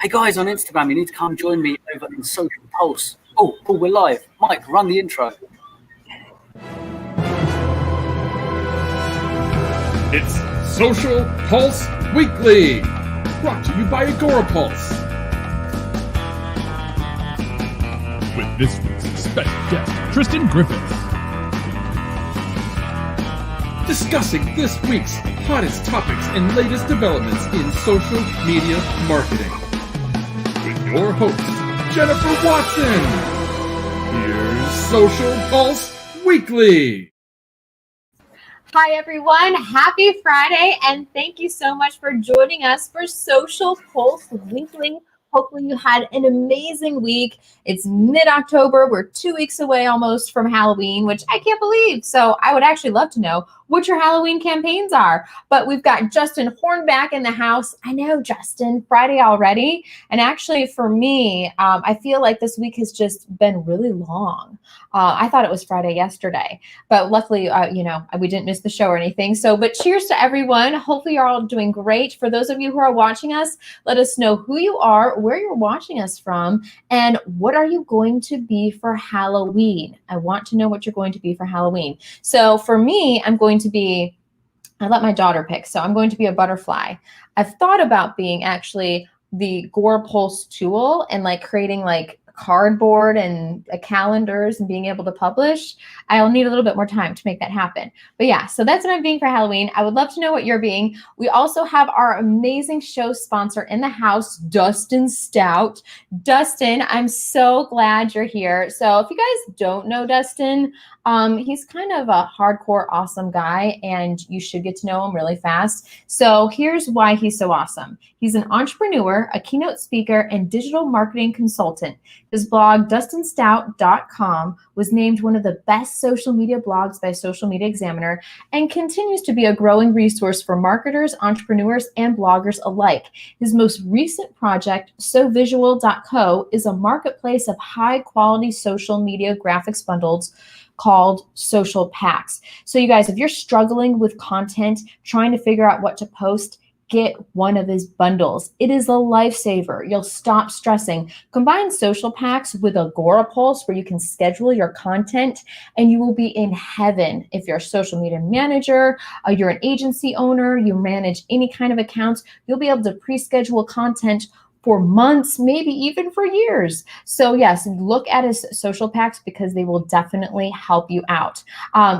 Hey guys, on Instagram, you need to come join me over in Social Pulse. Oh, cool, we're live. Mike, run the intro. It's Social Pulse Weekly, brought to you by Agorapulse. With this week's special guest, Tristan Griffiths. Discussing this week's hottest topics and latest developments in social media marketing. With your host, Jennifer Watson. Here's Social Pulse Weekly. Hi, everyone. Happy Friday, and thank you so much for joining us for Social Pulse Weekly. Hopefully you had an amazing week. It's mid-October. We're 2 weeks away almost from Halloween, which I can't believe. So I would actually love to know what your Halloween campaigns are. But we've got Justin Hornback in the house. I know, Justin, Friday already. And actually for me, I feel like this week has just been really long. I thought it was Friday yesterday, but luckily, we didn't miss the show or anything. So, but cheers to everyone. Hopefully you're all doing great. For those of you who are watching us, let us know who you are, where you're watching us from, and what are you going to be for Halloween? I want to know what you're going to be for Halloween. So for me, I let my daughter pick. So I'm going to be a butterfly. I've thought about being actually the Agorapulse tool and creating cardboard and calendars and being able to publish. I'll need a little bit more time to make that happen. But yeah, so that's what I'm being for Halloween. I would love to know what you're being. We also have our amazing show sponsor in the house, Dustin Stout. Dustin, I'm so glad you're here. So if you guys don't know Dustin, he's kind of a hardcore awesome guy, and you should get to know him really fast. So here's why he's so awesome. He's an entrepreneur, a keynote speaker, and digital marketing consultant. His blog, dustinstout.com, was named one of the best social media blogs by Social Media Examiner and continues to be a growing resource for marketers, entrepreneurs, and bloggers alike. His most recent project, sovisual.co, is a marketplace of high-quality social media graphics bundles called Social Packs. So you guys, if you're struggling with content, trying to figure out what to post, get one of his bundles. It is a lifesaver. You'll stop stressing. Combine Social Packs with Agorapulse, where you can schedule your content, and you will be in heaven. If you're a social media manager, you're an agency owner, you manage any kind of accounts, you'll be able to pre-schedule content for months, maybe even for years. So yes, look at his Social Packs because they will definitely help you out.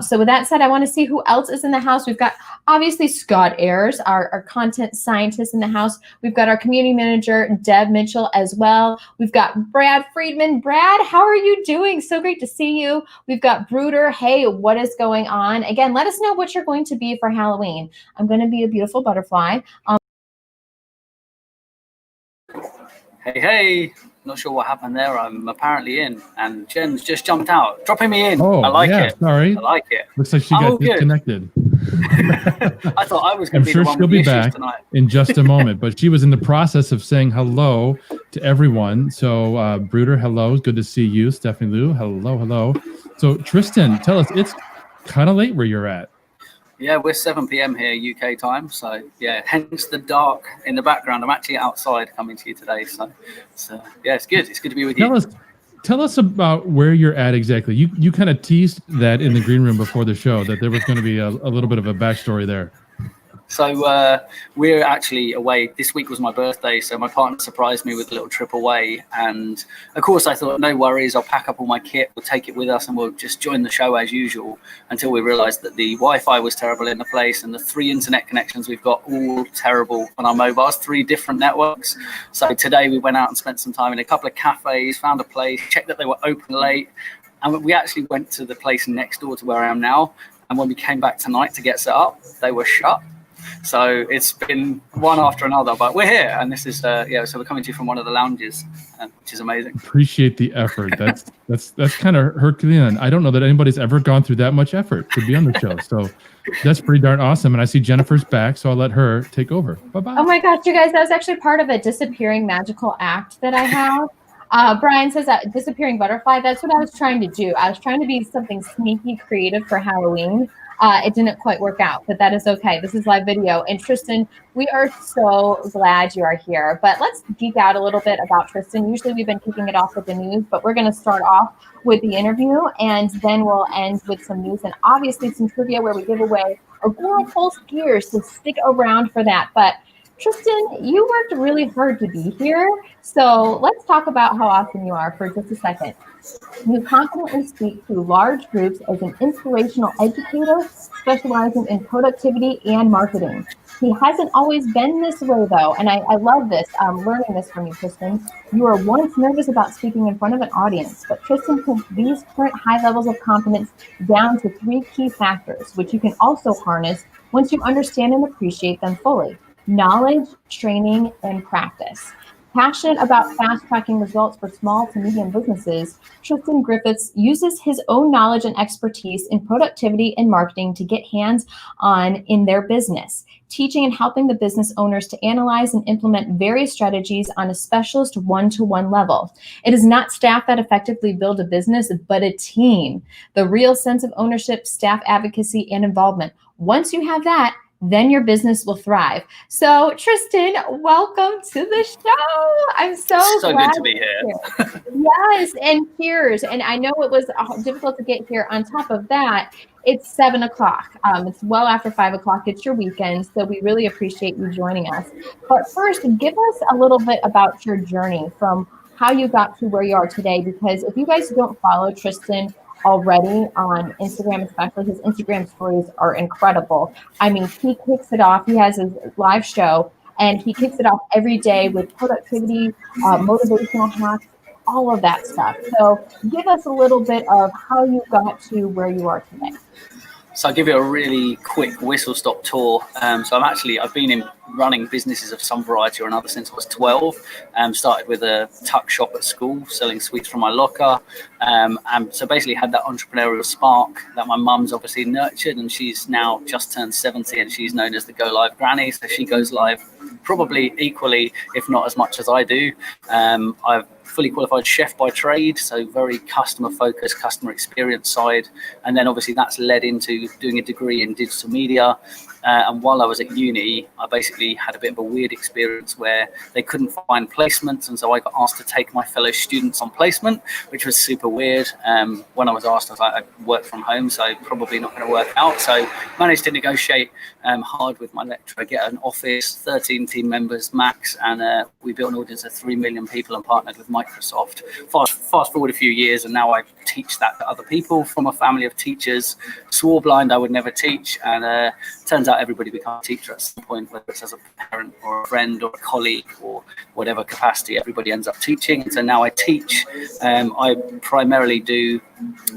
So with that said, I want to see who else is in the house. We've got obviously Scott Ayers, our content scientist in the house. We've got our community manager, Deb Mitchell, as well. We've got Brad Friedman. Brad, how are you doing? So great to see you. We've got Bruder. Hey, what is going on? Again, let us know what you're going to be for Halloween. I'm going to be a beautiful butterfly. Hey, not sure what happened there. I'm apparently in, and Jen's just jumped out, dropping me in. Oh, I like it. Sorry. I like it. Looks like she got disconnected. I thought I was going to be the one she'll with be the back tonight. in just a moment, but she was in the process of saying hello to everyone. So, Bruder, hello. Good to see you. Stephanie Lou, hello. So, Tristan, tell us, it's kind of late where you're at. Yeah, we're 7 p.m. here, UK time. So, yeah, hence the dark in the background. I'm actually outside coming to you today. So yeah, it's good. It's good to be with you. Tell us about where you're at exactly. You kind of teased that in the green room before the show, that there was going to be a little bit of a backstory there. So we're actually away. This week was my birthday, so my partner surprised me with a little trip away. And of course, I thought, no worries, I'll pack up all my kit, we'll take it with us, and we'll just join the show as usual. Until we realised that the Wi-Fi was terrible in the place, and the 3 internet connections we've got all terrible on our mobiles, 3 different networks. So today we went out and spent some time in a couple of cafes, found a place, checked that they were open late, and we actually went to the place next door to where I am now. And when we came back tonight to get set up, they were shut. So it's been one after another, but we're here, and this is so we're coming to you from one of the lounges, which is amazing. Appreciate the effort. That's kind of Herculean. I don't know that anybody's ever gone through that much effort to be on the show. So that's pretty darn awesome. And I see Jennifer's back, so I'll let her take over. Bye-bye. Oh my gosh, you guys, that was actually part of a disappearing magical act that I have. Brian says that disappearing butterfly, that's what I was trying to do. I was trying to be something sneaky creative for Halloween. It didn't quite work out, but that is okay. This is live video. And Tristan, we are so glad you are here. But let's geek out a little bit about Tristan. Usually we've been kicking it off with the news, but we're going to start off with the interview, and then we'll end with some news and obviously some trivia where we give away Agorapulse gears, so stick around for that. But Tristan, you worked really hard to be here, so let's talk about how awesome you are for just a second. You confidently speak to large groups as an inspirational educator, specializing in productivity and marketing. He hasn't always been this way, though, and I love this, learning this from you, Tristan. You were once nervous about speaking in front of an audience, but Tristan puts these current high levels of confidence down to 3 key factors, which you can also harness once you understand and appreciate them fully: knowledge, training, and practice. Passionate about fast-tracking results for small to medium businesses, Tristan Griffiths uses his own knowledge and expertise in productivity and marketing to get hands-on in their business, teaching and helping the business owners to analyze and implement various strategies on a specialist one-to-one level. It is not staff that effectively build a business, but a team. The real sense of ownership, staff advocacy, and involvement. Once you have that, then your business will thrive. So Tristan, welcome to the show. I'm so glad good to be here. Yes, and cheers. And I know it was difficult to get here. On top of that, it's 7 o'clock. It's well after 5 o'clock. It's your weekend, so we really appreciate you joining us. But first, give us a little bit about your journey from how you got to where you are today, because if you guys don't follow Tristan already on Instagram, especially his Instagram stories are incredible. I mean, he kicks it off. He has his live show, and he kicks it off every day with productivity, motivational hacks, all of that stuff. So give us a little bit of how you got to where you are today. So I'll give you a really quick whistle-stop tour. So I've been in running businesses of some variety or another since I was 12. Started with a tuck shop at school, selling sweets from my locker. And so basically had that entrepreneurial spark that my mum's obviously nurtured, and she's now just turned 70, and she's known as the Go Live Granny. So she goes live probably equally, if not as much as I do. I've fully qualified chef by trade, so very customer focused, customer experience side. And then obviously that's led into doing a degree in digital media. And while I was at uni, I basically had a bit of a weird experience where they couldn't find placements. And so I got asked to take my fellow students on placement, which was super weird. When I was asked, I was like, I work from home, so probably not going to work out. So managed to negotiate hard with my lecturer, get an office, 13 team members max. And we built an audience of 3 million people and partnered with Microsoft. Fast forward a few years, and now I teach that to other people from a family of teachers. Swore blind I would never teach, and turns out everybody becomes a teacher at some point, whether it's as a parent or a friend or a colleague or whatever capacity. Everybody ends up teaching, and so now I teach. I primarily do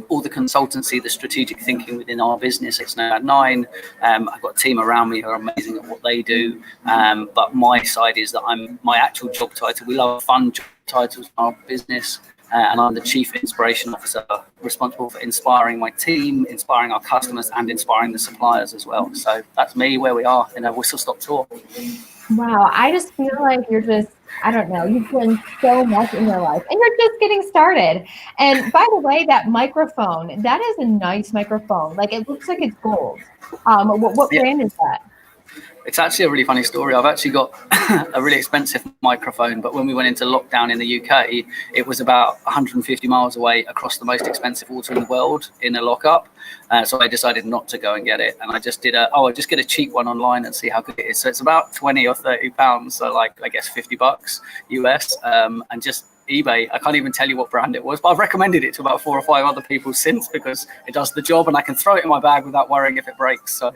all the consultancy, the strategic thinking within our business. It's now at 9. I've got a team around me who are amazing at what they do, but my side is that my actual job title. We love fun job titles in our business. And I'm the Chief Inspiration Officer, responsible for inspiring my team, inspiring our customers, and inspiring the suppliers as well. So that's me, where we are in a whistle-stop tour. Wow, I just feel like you're just, I don't know, you've done so much in your life, and you're just getting started. And by the way, that microphone, that is a nice microphone. Like, it looks like it's gold. What brand is that? It's actually a really funny story. I've actually got a really expensive microphone, but when we went into lockdown in the UK, it was about 150 miles away across the most expensive water in the world in a lockup. So I decided not to go and get it. And I just did I'll just get a cheap one online and see how good it is. So it's about 20 or 30 pounds. So like, I guess $50 US, and just eBay. I can't even tell you what brand it was, but I've recommended it to about 4 or 5 other people since, because it does the job and I can throw it in my bag without worrying if it breaks. So.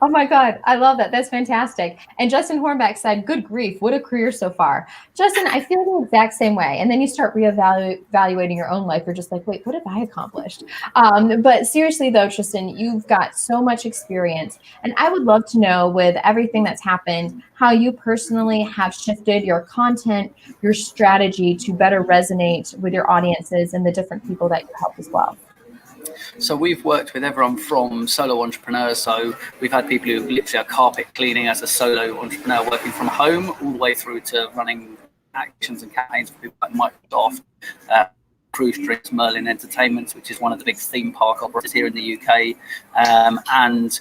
Oh my God, I love that. That's fantastic. And Justin Hornback said, good grief, what a career so far. Justin, I feel the exact same way. And then you start reevaluating your own life. You're just like, wait, what have I accomplished? But seriously though, Tristan, you've got so much experience. And I would love to know, with everything that's happened, how you personally have shifted your content, your strategy to better resonate with your audiences and the different people that you help as well. So we've worked with everyone from solo entrepreneurs. So we've had people who literally are carpet cleaning as a solo entrepreneur working from home, all the way through to running actions and campaigns for people like Microsoft, Cruise Trips, Merlin Entertainments, which is one of the big theme park operators here in the UK. And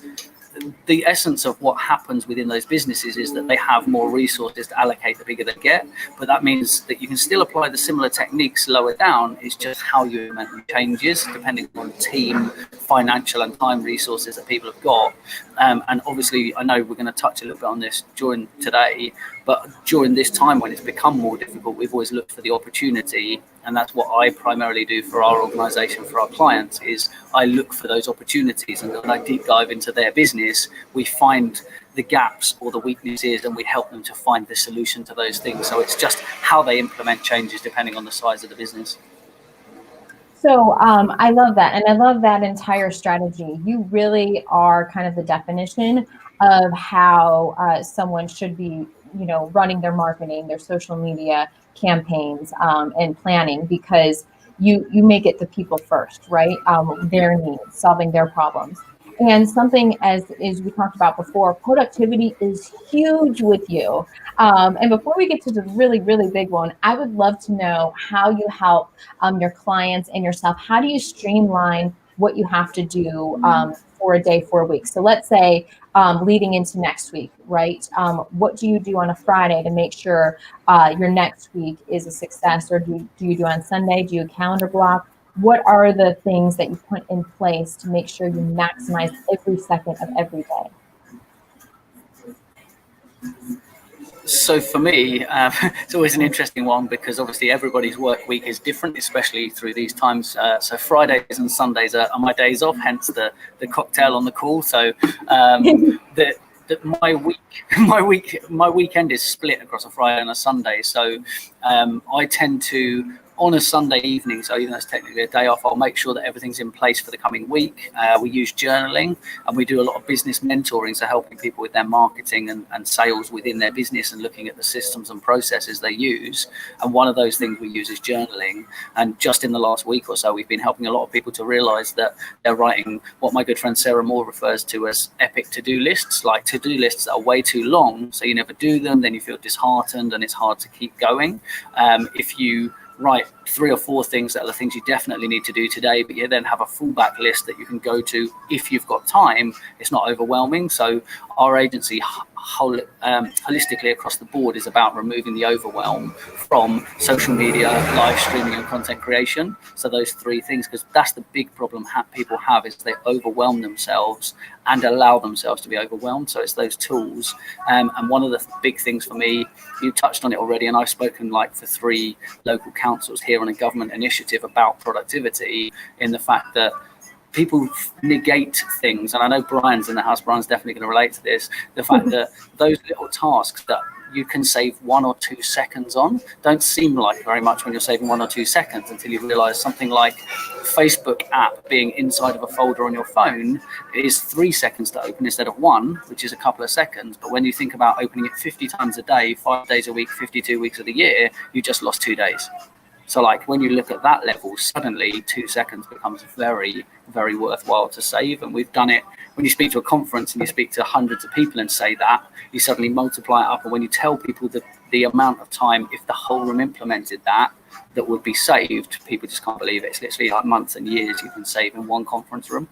the essence of what happens within those businesses is that they have more resources to allocate the bigger they get, but that means that you can still apply the similar techniques lower down. It's just how you implement them changes depending on team, financial and time resources that people have got. And obviously I know we're going to touch a little bit on this during today, but during this time when it's become more difficult, we've always looked for the opportunity. And that's what I primarily do for our organization, for our clients, is I look for those opportunities, and when I deep dive into their business, we find the gaps or the weaknesses and we help them to find the solution to those things. So it's just how they implement changes depending on the size of the business. So I love that. And I love that entire strategy. You really are kind of the definition of how someone should be, running their marketing, their social media campaigns, and planning, because you make it the people first, right? Their needs, solving their problems. And something as we talked about before, productivity is huge with you. And before we get to the really, really big one, I would love to know how you help your clients and yourself. How do you streamline what you have to do for a day, for a week? So let's say leading into next week, right? What do you do on a Friday to make sure your next week is a success? Or do you do on Sunday? Do you a calendar block? What are the things that you put in place to make sure you maximize every second of every day? So for me, it's always an interesting one, because obviously everybody's work week is different, especially through these times. So Fridays and Sundays are my days off, hence the cocktail on the call. So my weekend is split across a Friday and a Sunday. So I tend to, on a Sunday evening, so even though it's technically a day off, I'll make sure that everything's in place for the coming week. We use journaling, and we do a lot of business mentoring, so helping people with their marketing and sales within their business and looking at the systems and processes they use. And one of those things we use is journaling. And just in the last week or so, we've been helping a lot of people to realize that they're writing what my good friend Sarah Moore refers to as epic to-do lists, like to-do lists that are way too long, so you never do them, then you feel disheartened and it's hard to keep going. If you write 3 or 4 things that are the things you definitely need to do today, but you then have a fallback list that you can go to if you've got time, it's not overwhelming. So our agency holistically across the board is about removing the overwhelm from social media, live streaming and content creation. So those 3 things, because that's the big problem people have, is they overwhelm themselves and allow themselves to be overwhelmed. So it's those tools. And one of the big things for me, you touched on it already, and I've spoken for 3 local councils here on a government initiative about productivity, in the fact that people negate things. And I know Brian's in the house, Brian's definitely going to relate to this, the fact that those little tasks that you can save 1 or 2 seconds on don't seem like very much when you're saving 1 or 2 seconds, until you realize something like Facebook app being inside of a folder on your phone is 3 seconds to open instead of 1, which is a couple of seconds. But when you think about opening it 50 times a day, 5 days a week, 52 weeks of the year, you just lost 2 days. So when you look at that level, suddenly 2 seconds becomes very, very worthwhile to save. And we've done it when you speak to a conference and you speak to hundreds of people and say that, you suddenly multiply it up. And when you tell people the amount of time, if the whole room implemented that would be saved, people just can't believe it. It's literally months and years you can save in one conference room.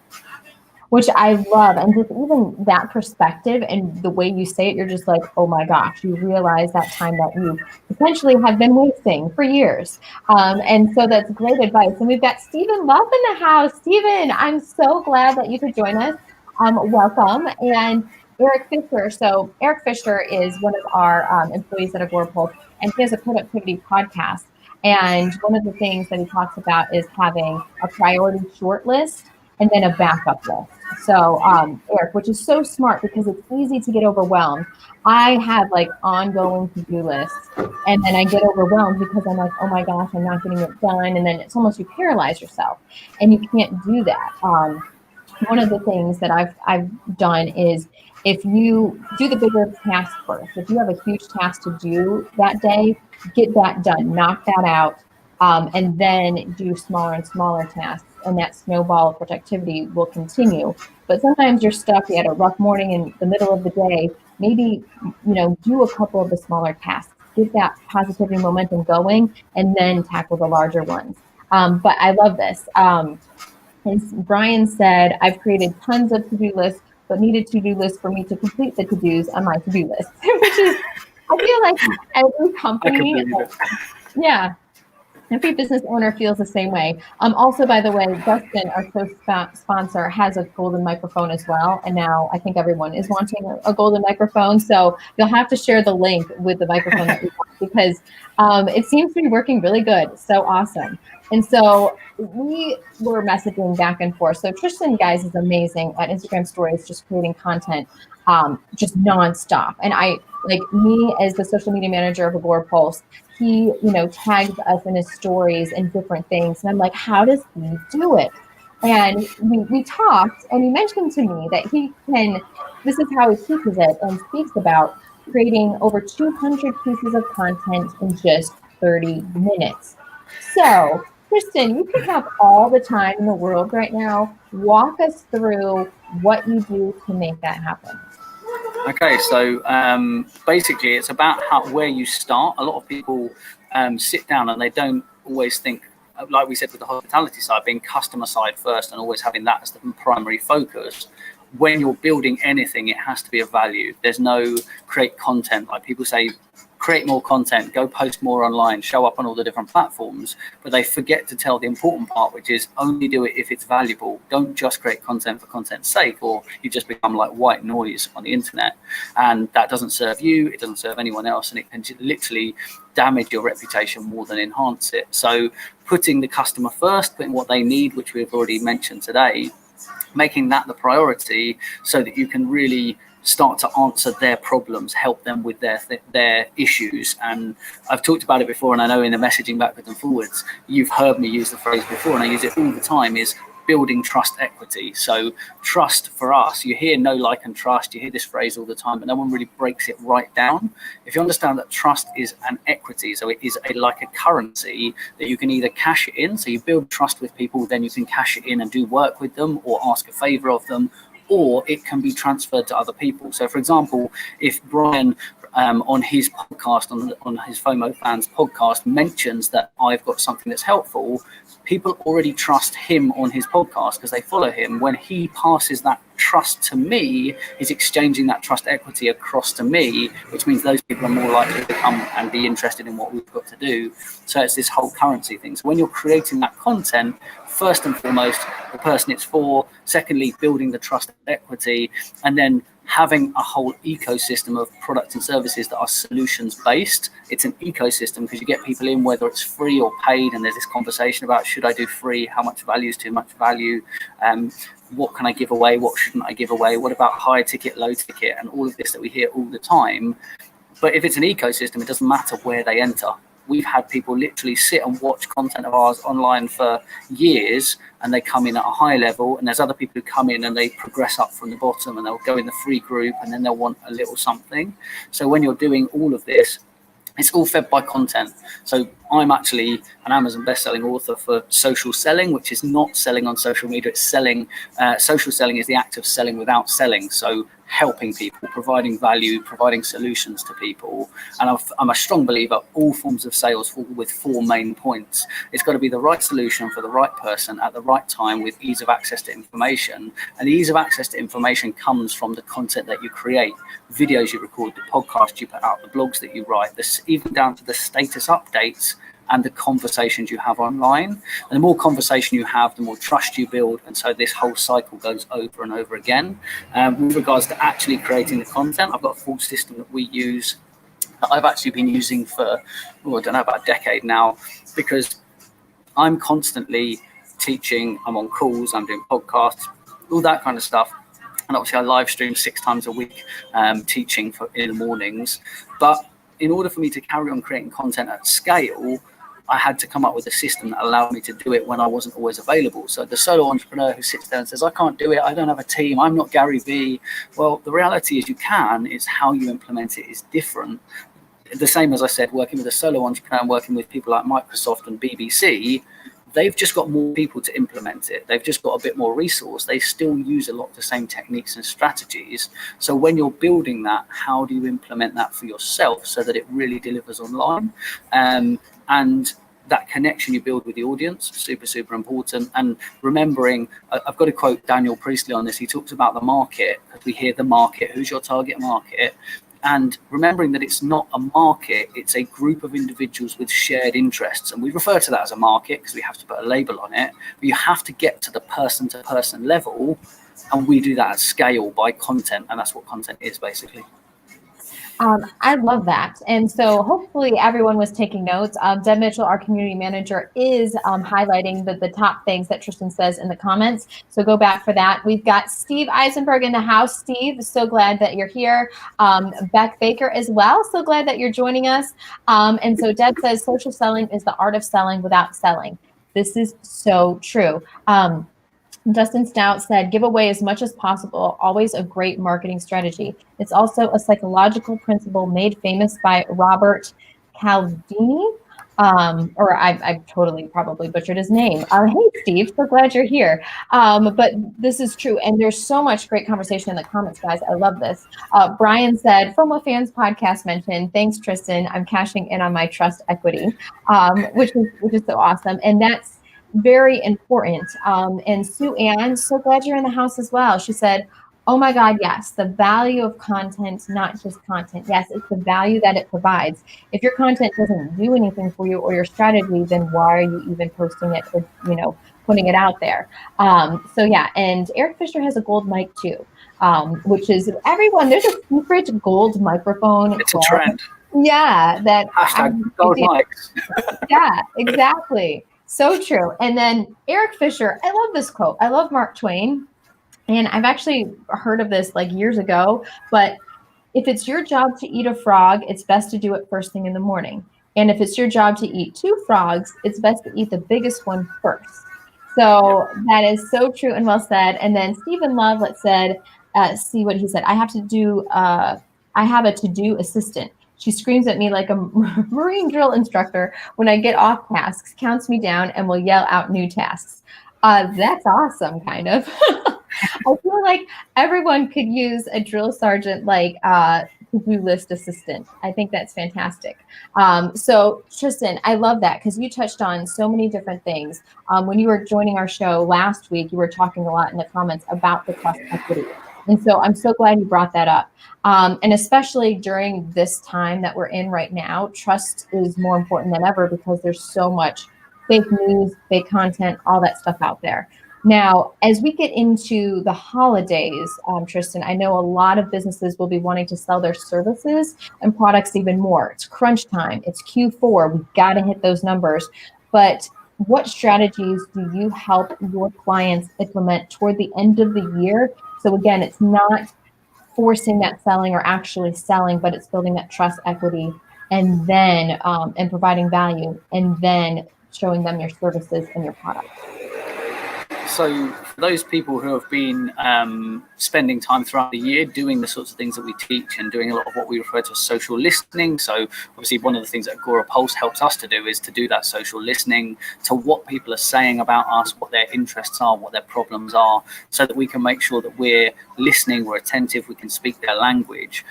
Which I love. And just even that perspective and the way you say it, you're just like, oh my gosh, you realize that time that you potentially have been wasting for years. And so that's great advice. And we've got Stephen Love in the house. Stephen, I'm so glad that you could join us. Welcome. And Eric Fisher. So Eric Fisher is one of our employees at Agorapulse, and he has a productivity podcast. And one of the things that he talks about is having a priority short list and then a backup list. So Eric, which is so smart because it's easy to get overwhelmed. I have ongoing to-do lists, and then I get overwhelmed because I'm like, oh my gosh, I'm not getting it done. And then it's almost you paralyze yourself, and you can't do that. One of the things that I've done is, if you do the bigger task first, if you have a huge task to do that day, get that done, knock that out, and then do smaller and smaller tasks. And that snowball of productivity will continue. But sometimes you're stuck, you had a rough morning in the middle of the day, maybe, do a couple of the smaller tasks, get that positivity momentum going, and then tackle the larger ones. But I love this. And Brian said, I've created tons of to-do lists, but need a to-do list for me to complete the to-dos on my to-do list, which is, I feel like every company, yeah, every business owner feels the same way. Also, by the way, Dustin, our show sponsor, has a golden microphone as well. And now I think everyone is wanting a golden microphone. So you'll have to share the link with the microphone that we want, because it seems to be working really good. So awesome. And so we were messaging back and forth. So Tristan, guys, is amazing at Instagram stories, just creating content just nonstop. And I, like, me as the social media manager of Agora Pulse, he, tags us in his stories and different things. And I'm like, how does he do it? And we talked, and he mentioned to me that this is how he teaches it and speaks about creating over 200 pieces of content in just 30 minutes. So, Kristen, you can have all the time in the world right now. Walk us through what you do to make that happen. Okay, so basically it's about where you start. A lot of people sit down and they don't always think, like we said with the hospitality side, being customer side first and always having that as the primary focus. When you're building anything, it has to be of value. There's no create content. Like people say, create more content, go post more online, show up on all the different platforms, but they forget to tell the important part, which is only do it if it's valuable. Don't just create content for content's sake, or you just become like white noise on the internet, and that doesn't serve you, it doesn't serve anyone else, and it can literally damage your reputation more than enhance it. So putting the customer first, putting what they need, which we've already mentioned today, making that the priority so that you can really start to answer their problems, help them with their issues. And I've talked about it before, and I know in the messaging backwards and forwards, you've heard me use the phrase before, and I use it all the time, is building trust equity. So trust for us, you hear know, like, and trust, you hear this phrase all the time, but no one really breaks it right down. If you understand that trust is an equity, so it is like a currency that you can either cash it in, so you build trust with people, then you can cash it in and do work with them or ask a favor of them, or it can be transferred to other people. So for example, if Brian on his podcast, on his FOMO Fans podcast, mentions that I've got something that's helpful, people already trust him on his podcast because they follow him. When he passes that trust to me, he's exchanging that trust equity across to me, which means those people are more likely to come and be interested in what we've got to do. So it's this whole currency thing. So when you're creating that content, first and foremost, the person it's for, secondly, building the trust equity, and then having a whole ecosystem of products and services that are solutions based. It's an ecosystem because you get people in, whether it's free or paid, and there's this conversation about, should I do free? How much value is too much value? What can I give away? What shouldn't I give away? What about high ticket, low ticket? And all of this that we hear all the time. But if it's an ecosystem, it doesn't matter where they enter. We've had people literally sit and watch content of ours online for years, and they come in at a high level, and there's other people who come in and they progress up from the bottom, and they'll go in the free group, and then they'll want a little something. So when you're doing all of this, it's all fed by content. So I'm actually an Amazon best-selling author for social selling, which is not selling on social media. It's selling. Social selling is the act of selling without selling. So helping people, providing value, providing solutions to people. And I'm a strong believer all forms of sales fall with four main points. It's got to be the right solution for the right person at the right time with ease of access to information. And the ease of access to information comes from the content that you create, videos you record, the podcasts you put out, the blogs that you write, this, even down to the status updates and the conversations you have online. And the more conversation you have, the more trust you build. And so this whole cycle goes over and over again. With regards to actually creating the content, I've got a full system that we use that I've actually been using for, I don't know, about a decade now, because I'm constantly teaching, I'm on calls, I'm doing podcasts, all that kind of stuff. And obviously I live stream 6 times a week, teaching in the mornings. But in order for me to carry on creating content at scale, I had to come up with a system that allowed me to do it when I wasn't always available. So the solo entrepreneur who sits there and says, I can't do it, I don't have a team, I'm not Gary Vee. Well, the reality is you can, it's how you implement it is different. The same as I said, working with a solo entrepreneur and working with people like Microsoft and BBC, they've just got more people to implement it. They've just got a bit more resource. They still use a lot of the same techniques and strategies. So when you're building that, how do you implement that for yourself so that it really delivers online? And that connection you build with the audience, super, super important. And remembering, I've got to quote Daniel Priestley on this. He talks about the market, because we hear the market, who's your target market? And remembering that it's not a market, it's a group of individuals with shared interests. And we refer to that as a market because we have to put a label on it. But you have to get to the person-to-person level. And we do that at scale by content. And that's what content is, basically. I love that. And so hopefully everyone was taking notes. Deb Mitchell, our community manager, is highlighting the top things that Tristan says in the comments. So go back for that. We've got Steve Eisenberg in the house. Steve, so glad that you're here. Beck Baker as well. So glad that you're joining us. And so Deb says social selling is the art of selling without selling. This is so true. Justin Stout said, give away as much as possible, always a great marketing strategy. It's also a psychological principle made famous by Robert Cialdini, or I totally probably butchered his name. Hey, Steve, so glad you're here. But this is true, and there's so much great conversation in the comments, guys. I love this. Brian said, from what fans podcast mentioned, thanks, Tristan. I'm cashing in on my trust equity, which is so awesome. And that's very important. And Sue Ann, so glad you're in the house as well. She said, oh my God, yes, the value of content, not just content. Yes, it's the value that it provides. If your content doesn't do anything for you or your strategy, then why are you even posting it or, putting it out there? So yeah, and Eric Fisher has a gold mic too, which is everyone, there's a secret gold microphone. It's a trend. Yeah. That gold mics. Yeah, exactly. So true. And then Eric Fisher, I love this quote. I love Mark Twain. And I've actually heard of this like years ago, but if it's your job to eat a frog, it's best to do it first thing in the morning. And if it's your job to eat 2 frogs, it's best to eat the biggest one first. So that is so true and well said. And then Stephen Love said, see what he said. I have a to-do assistant. She screams at me like a Marine drill instructor when I get off tasks, counts me down, and will yell out new tasks. That's awesome, kind of. I feel like everyone could use a drill sergeant like to-do list assistant. I think that's fantastic. So Tristan, I love that because you touched on so many different things. When you were joining our show last week, you were talking a lot in the comments about the trust equity. And so I'm so glad you brought that up. And especially during this time that we're in right now, trust is more important than ever because there's so much fake news, fake content, all that stuff out there. Now, as we get into the holidays, Tristan, I know a lot of businesses will be wanting to sell their services and products even more. It's crunch time. It's Q4. We've got to hit those numbers. But what strategies do you help your clients implement toward the end of the year? So again, it's not forcing that selling or actually selling, but it's building that trust equity and then and providing value and then showing them your services and your products. So for those people who have been spending time throughout the year doing the sorts of things that we teach and doing a lot of what we refer to as social listening. So obviously one of the things that Agora Pulse helps us to do is to do that social listening to what people are saying about us, what their interests are, what their problems are, so that we can make sure that we're listening, we're attentive, we can speak their language.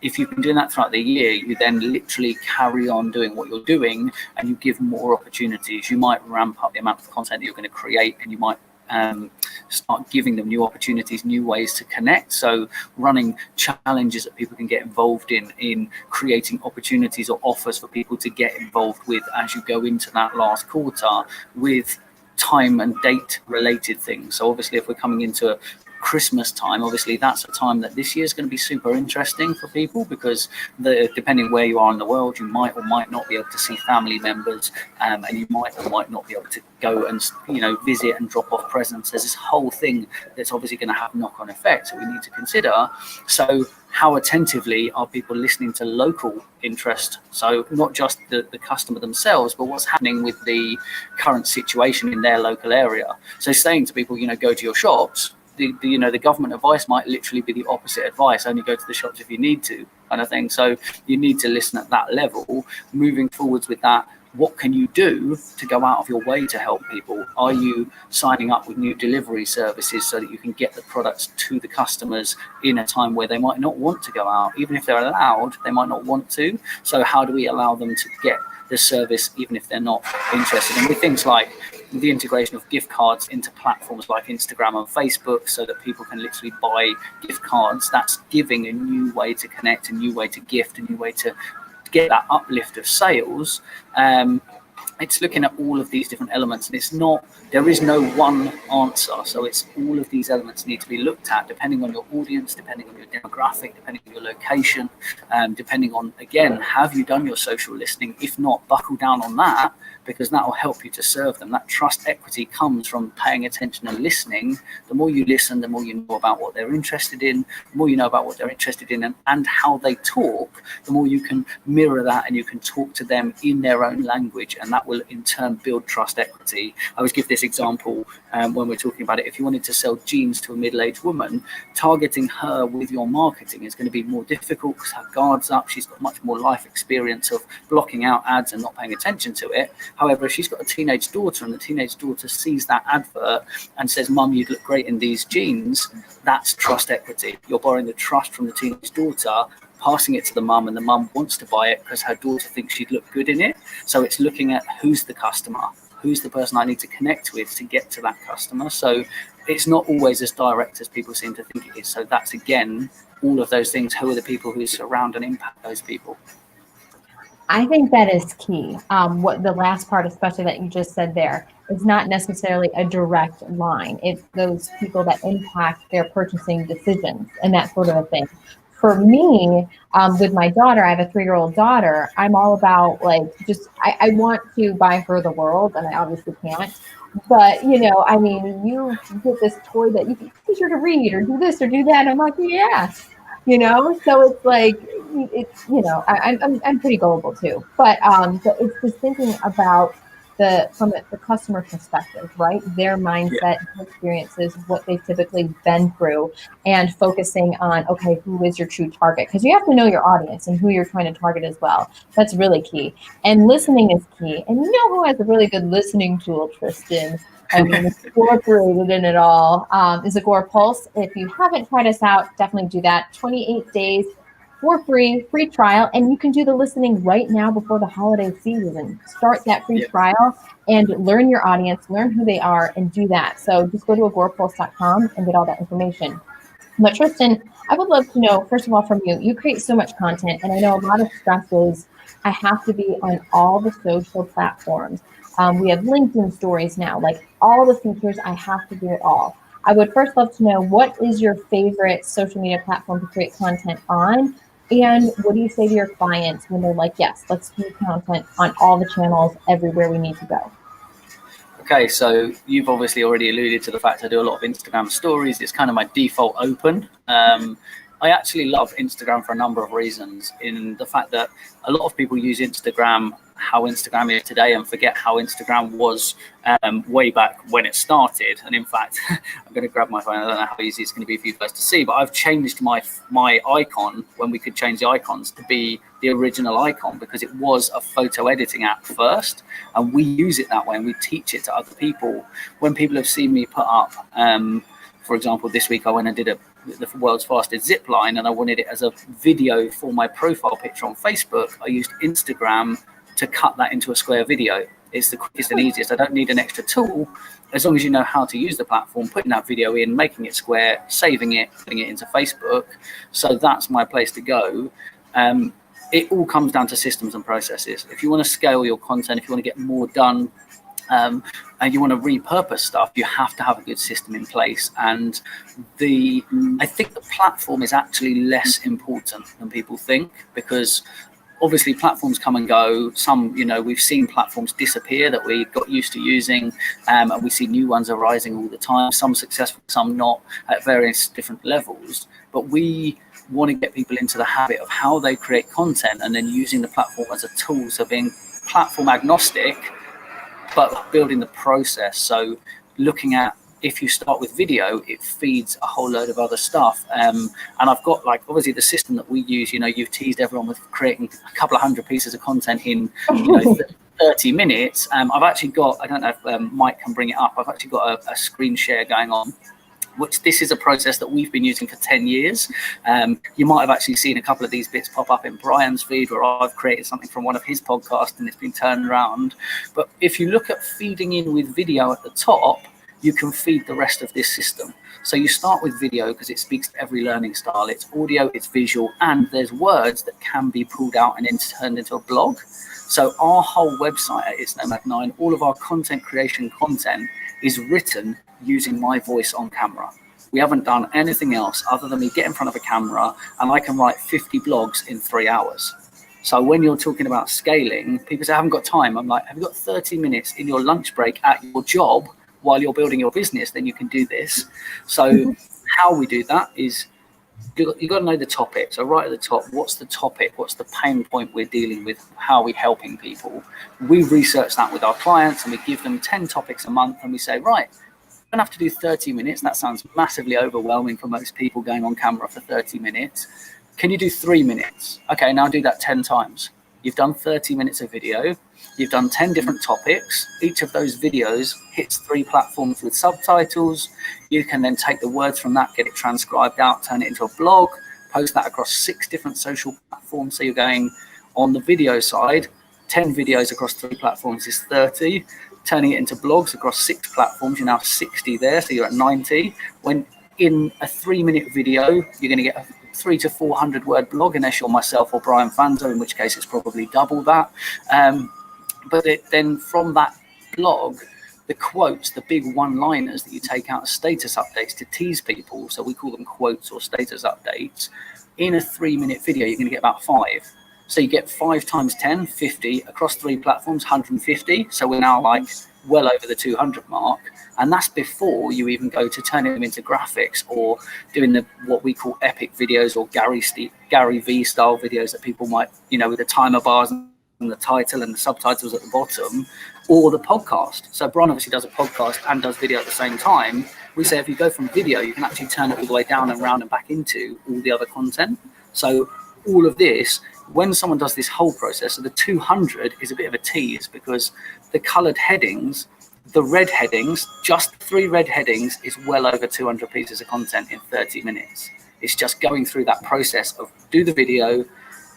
If you've been doing that throughout the year, you then literally carry on doing what you're doing and you give more opportunities. You might ramp up the amount of content that you're going to create and you might start giving them new opportunities, new ways to connect. So running challenges that people can get involved in creating opportunities or offers for people to get involved with as you go into that last quarter with time and date related things. So obviously if we're coming into Christmas time, obviously that's a time that this year is going to be super interesting for people because depending where you are in the world, you might or might not be able to see family members, and you might or might not be able to go and visit and drop off presents. There's this whole thing that's obviously going to have knock-on effects that we need to consider. So how attentively are people listening to local interest? So not just the customer themselves, but what's happening with the current situation in their local area. So saying to people, go to your shops, the government advice might literally be the opposite advice. Only go to the shops if you need to, kind of thing. So you need to listen at that level. Moving forwards with that, what can you do to go out of your way to help people? Are you signing up with new delivery services so that you can get the products to the customers in a time where they might not want to go out? Even if they're allowed, they might not want to. So how do we allow them to get the service even if they're not interested? And with things like the integration of gift cards into platforms like Instagram and Facebook so that people can literally buy gift cards, that's giving a new way to connect, a new way to gift, a new way to get that uplift of sales. It's looking at all of these different elements, and there is no one answer. So it's all of these elements need to be looked at depending on your audience, depending on your demographic, depending on your location, depending on, again, have you done your social listening? If not, buckle down on that, because that will help you to serve them. That trust equity comes from paying attention and listening. The more you listen, the more you know about what they're interested in, the more you know about what they're interested in and how they talk, the more you can mirror that and you can talk to them in their own language, and that will in turn build trust equity. I always give this example when we're talking about it. If you wanted to sell jeans to a middle-aged woman, targeting her with your marketing is going to be more difficult because her guard's up. She's got much more life experience of blocking out ads and not paying attention to it. However, if she's got a teenage daughter and the teenage daughter sees that advert and says, "Mum, you'd look great in these jeans," that's trust equity. You're borrowing the trust from the teenage daughter, passing it to the mum, and the mum wants to buy it because her daughter thinks she'd look good in it. So it's looking at who's the customer, who's the person I need to connect with to get to that customer. So it's not always as direct as people seem to think it is. So that's, again, all of those things. Who are the people who surround and impact those people? I think that is key. What the last part, especially that you just said there, is not necessarily a direct line. It's those people that impact their purchasing decisions and that sort of a thing. For me, with my daughter, I have a 3-year-old daughter. I'm all about I want to buy her the world, and I obviously can't. But, you get this toy that you can teach her to read or do this or do that. I'm like, yeah, so it's like, I'm pretty gullible too. But it's just thinking about from the customer perspective, right? Their mindset, their experiences, what they've typically been through, and focusing on, okay, who is your true target? Because you have to know your audience and who you're trying to target as well. That's really key. And listening is key. And you know who has a really good listening tool, Tristan? I mean, incorporated in it all is Agora Pulse. If you haven't tried us out, definitely do that. 28 days for free trial, and you can do the listening right now before the holiday season. Start that free trial and learn your audience, learn who they are, and do that. So just go to agorapulse.com and get all that information. But Tristan, I would love to know, first of all, from you, you create so much content, and I know a lot of stress is I have to be on all the social platforms. We have LinkedIn stories now, like all the features, I have to do it all. I would first love to know, what is your favorite social media platform to create content on? And what do you say to your clients when they're like, yes, let's do content on all the channels everywhere we need to go? Okay, so you've obviously already alluded to the fact I do a lot of Instagram stories. It's kind of my default open. I actually love Instagram for a number of reasons, in the fact that a lot of people use Instagram how Instagram is today and forget how Instagram was way back when it started. And in fact, I'm going to grab my phone. I don't know how easy it's going to be for you guys to see, but I've changed my icon, when we could change the icons, to be the original icon, because it was a photo editing app first, and we use it that way and we teach it to other people. When people have seen me put up, for example, this week I went and did the world's fastest zip line, and I wanted it as a video for my profile picture on Facebook. I used Instagram to cut that into a square video. It's the quickest and easiest. I don't need an extra tool, as long as you know how to use the platform, putting that video in, making it square, saving it, putting it into Facebook. So that's my place to go. It all comes down to systems and processes. If you want to scale your content, if you want to get more done, and you want to repurpose stuff, you have to have a good system in place. And I think the platform is actually less important than people think, because obviously platforms come and go. Some, we've seen platforms disappear that we got used to using, and we see new ones arising all the time, some successful, some not, at various different levels. But we want to get people into the habit of how they create content and then using the platform as a tool. So being platform agnostic, but building the process. So looking at, if you start with video, it feeds a whole load of other stuff. And I've got, obviously the system that we use, you've teased everyone with creating a couple of hundred pieces of content in, 30 minutes, I've actually got, I don't know if Mike can bring it up, I've actually got a screen share going on, which this is a process that we've been using for 10 years. You might have actually seen a couple of these bits pop up in Brian's feed, where I've created something from one of his podcasts and it's been turned around. But if you look at feeding in with video at the top, you can feed the rest of this system. So you start with video because it speaks to every learning style. It's audio, it's visual, and there's words that can be pulled out and then turned into a blog. So our whole website at It's Nomad 9, all of our content creation content is written using my voice on camera. We haven't done anything else other than me get in front of a camera and I can write 50 blogs in 3 hours. So when you're talking about scaling, people say, I haven't got time. I'm like, have you got 30 minutes in your lunch break at your job while you're building your business? Then you can do this. So how we do that is you've got to know the topic. So right at the top, what's the topic? What's the pain point we're dealing with? How are we helping people? We research that with our clients and we give them 10 topics a month and we say, right, you don't have to do 30 minutes. That sounds massively overwhelming for most people, going on camera for 30 minutes. Can you do 3 minutes? Okay, now do that 10 times. You've done 30 minutes of video. You've done 10 different topics. Each of those videos hits 3 platforms with subtitles. You can then take the words from that, get it transcribed out, turn it into a blog, post that across 6 different social platforms. So you're going on the video side, 10 videos across 3 platforms is 30. Turning it into blogs across 6 platforms, you're now 60 there. So you're at 90. When in a 3-minute video, you're going to get a 300 to 400 word blog, unless you're myself or Brian Fanzo, in which case it's probably double that. But then from that blog, the quotes, the big one-liners that you take out of status updates to tease people, so we call them quotes or status updates, in a 3-minute video, you're going to get about 5. So you get 5 times 10, 50, across 3 platforms, 150. So we're now like well over the 200 mark. And that's before you even go to turning them into graphics or doing the what we call epic videos or Gary V style videos that people might, with the timer bars and the title and the subtitles at the bottom, or the podcast. So Brian obviously does a podcast and does video at the same time. We say if you go from video, you can actually turn it all the way down and round and back into all the other content. So all of this, when someone does this whole process, so the 200 is a bit of a tease because the colored headings, the red headings, just 3 red headings is well over 200 pieces of content in 30 minutes. It's just going through that process of do the video,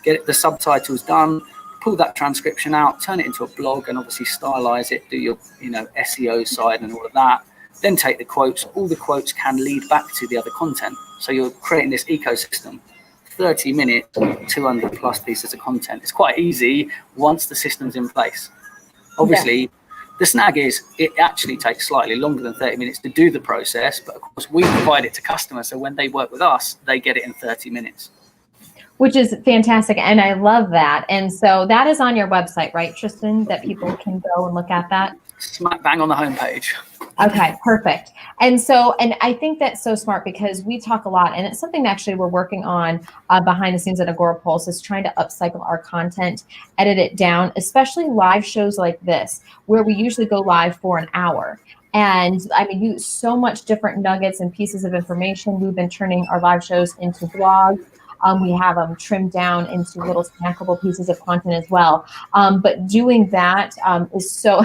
get the subtitles done, pull that transcription out, turn it into a blog, and obviously stylize it, do your SEO side and all of that. Then take the quotes. All the quotes can lead back to the other content. So you're creating this ecosystem. 30 minutes, 200 plus pieces of content. It's quite easy once the system's in place. Obviously, the snag is it actually takes slightly longer than 30 minutes to do the process, but of course we provide it to customers. So when they work with us, they get it in 30 minutes. Which is fantastic. And I love that. And so that is on your website, right, Tristan, that people can go and look at that? Smack bang on the homepage. Okay, perfect. And I think that's so smart because we talk a lot, and it's something that actually we're working on behind the scenes at Agorapulse, is trying to upcycle our content, edit it down, especially live shows like this, where we usually go live for an hour. And I mean, use so much different nuggets and pieces of information. We've been turning our live shows into blogs. We have them trimmed down into little snackable pieces of content as well. But doing that is so,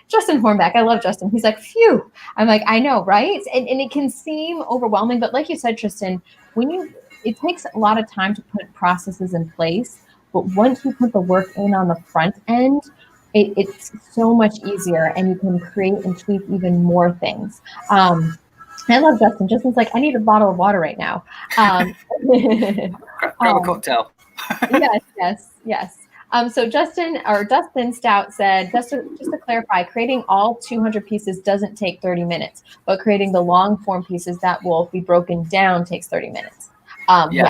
Justin Hornbeck, I love Justin. He's like, phew. I'm like, I know, right? And it can seem overwhelming, but like you said, Tristan, it takes a lot of time to put processes in place. But once you put the work in on the front end, it's so much easier, and you can create and tweak even more things. I love Justin. Justin's like, I need a bottle of water right now. Grab a cocktail. Yes. So Dustin Stout said, just to clarify, creating all 200 pieces doesn't take 30 minutes, but creating the long form pieces that will be broken down takes 30 minutes.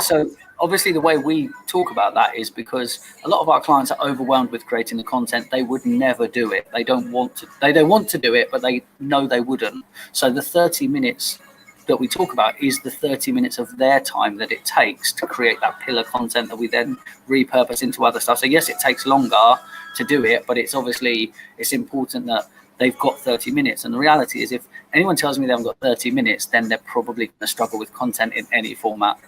So obviously the way we talk about that is because a lot of our clients are overwhelmed with creating the content. They would never do it. They don't want to do it, but they know they wouldn't. So the 30 minutes that we talk about is the 30 minutes of their time that it takes to create that pillar content that we then repurpose into other stuff. So yes, it takes longer to do it, but it's important that they've got 30 minutes. And the reality is, if anyone tells me they haven't got 30 minutes, then they're probably going to struggle with content in any format.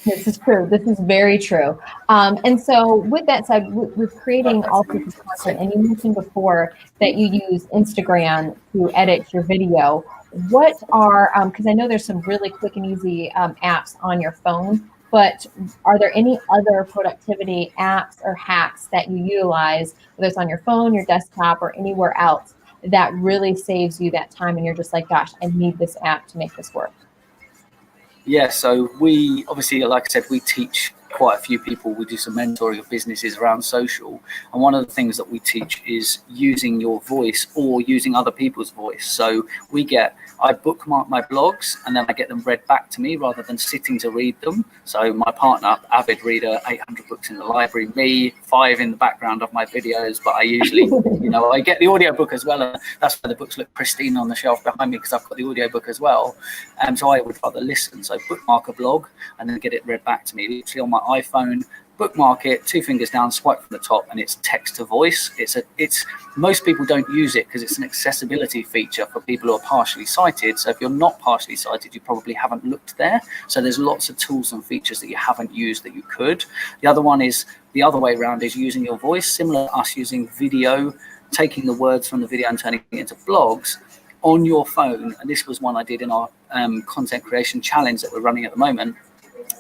This is true. This is very true. And so with that said, with creating all sorts of content, and you mentioned before that you use Instagram to edit your video. What are, because I know there's some really quick and easy apps on your phone, but are there any other productivity apps or hacks that you utilize, whether it's on your phone, your desktop, or anywhere else, that really saves you that time and you're just like, gosh, I need this app to make this work? Yeah, so we obviously, like I said, we teach quite a few people. We do some mentoring of businesses around social. And one of the things that we teach is using your voice or using other people's voice. So I bookmark my blogs and then I get them read back to me rather than sitting to read them. So my partner, avid reader, 800 books in the library, me, 5 in the background of my videos. But I usually, I get the audiobook as well. And that's why the books look pristine on the shelf behind me, because I've got the audiobook as well. So I would rather listen. So bookmark a blog and then get it read back to me. Literally on my iPhone, bookmark it, 2 fingers down, swipe from the top, and it's text to voice. It's most people don't use it because it's an accessibility feature for people who are partially sighted. So if you're not partially sighted, you probably haven't looked there. So there's lots of tools and features that you haven't used that you could. The other one is the other way around, is using your voice, similar to us using video, taking the words from the video and turning it into blogs on your phone. And this was one I did in our content creation challenge that we're running at the moment,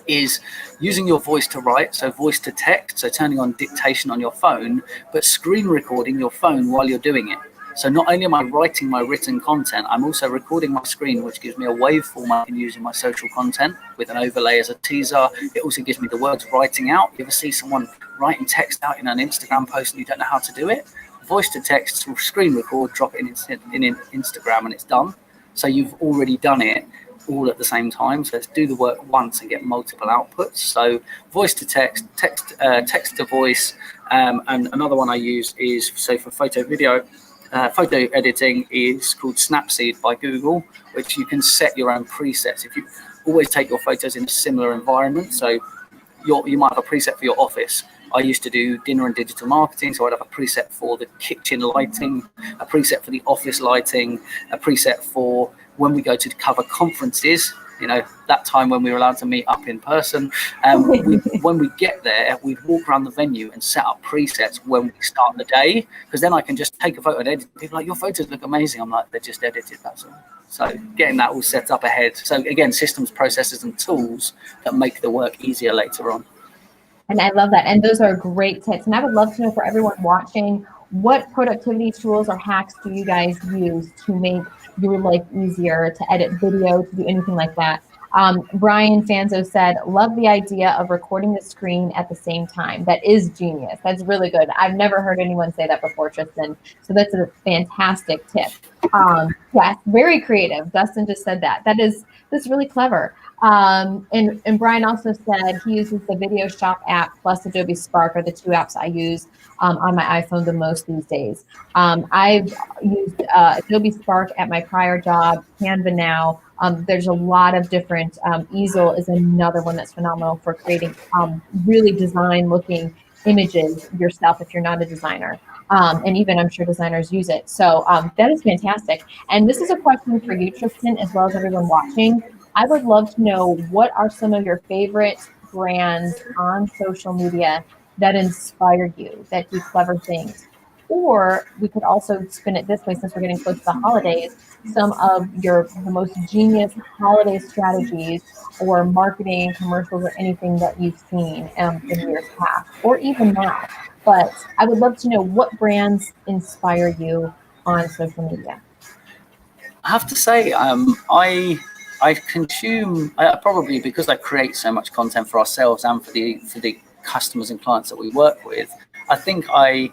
is using your voice to write, so voice to text, so turning on dictation on your phone, but screen recording your phone while you're doing it. So not only am I writing my written content, I'm also recording my screen, which gives me a waveform I can use in my social content with an overlay as a teaser. It also gives me the words writing out. You ever see someone writing text out in an Instagram post and you don't know how to do it? Voice to text, screen record, drop it in Instagram, and it's done. So you've already done it all at the same time. So let's do the work once and get multiple outputs. So voice to text, text to voice, and another one I use is, so for photo editing, is called Snapseed by Google, which you can set your own presets. If you always take your photos in a similar environment, so you might have a preset for your office. I used to do dinner and digital marketing, so I'd have a preset for the kitchen lighting, a preset for the office lighting, a preset for when we go to cover conferences, that time when we were allowed to meet up in person. When we get there, we'd walk around the venue and set up presets when we start the day, because then I can just take a photo and edit. People are like, your photos look amazing. I'm like, they're just edited, that's all. So getting that all set up ahead. So again, systems, processes, and tools that make the work easier later on. And I love that. And those are great tips. And I would love to know, for everyone watching, what productivity tools or hacks do you guys use to make your life easier, to edit video, to do anything like that? Brian Fanzo said, love the idea of recording the screen at the same time. That is genius. That's really good. I've never heard anyone say that before, Tristan. So that's a fantastic tip. Yes, very creative. Dustin just said that. That's really clever. And Brian also said he uses the Video Shop app plus Adobe Spark are the 2 apps I use on my iPhone the most these days. I've used Adobe Spark at my prior job, Canva now. There's a lot of different, Easel is another one that's phenomenal for creating really design-looking images yourself if you're not a designer. And even I'm sure designers use it. So that is fantastic. And this is a question for you, Tristan, as well as everyone watching. I would love to know, what are some of your favorite brands on social media that inspire you, that do clever things? Or we could also spin it this way, since we're getting close to the holidays, some of the most genius holiday strategies or marketing commercials or anything that you've seen in years past, or even now. But I would love to know what brands inspire you on social media. I have to say, I consume, probably because I create so much content for ourselves and for the customers and clients that we work with, I think I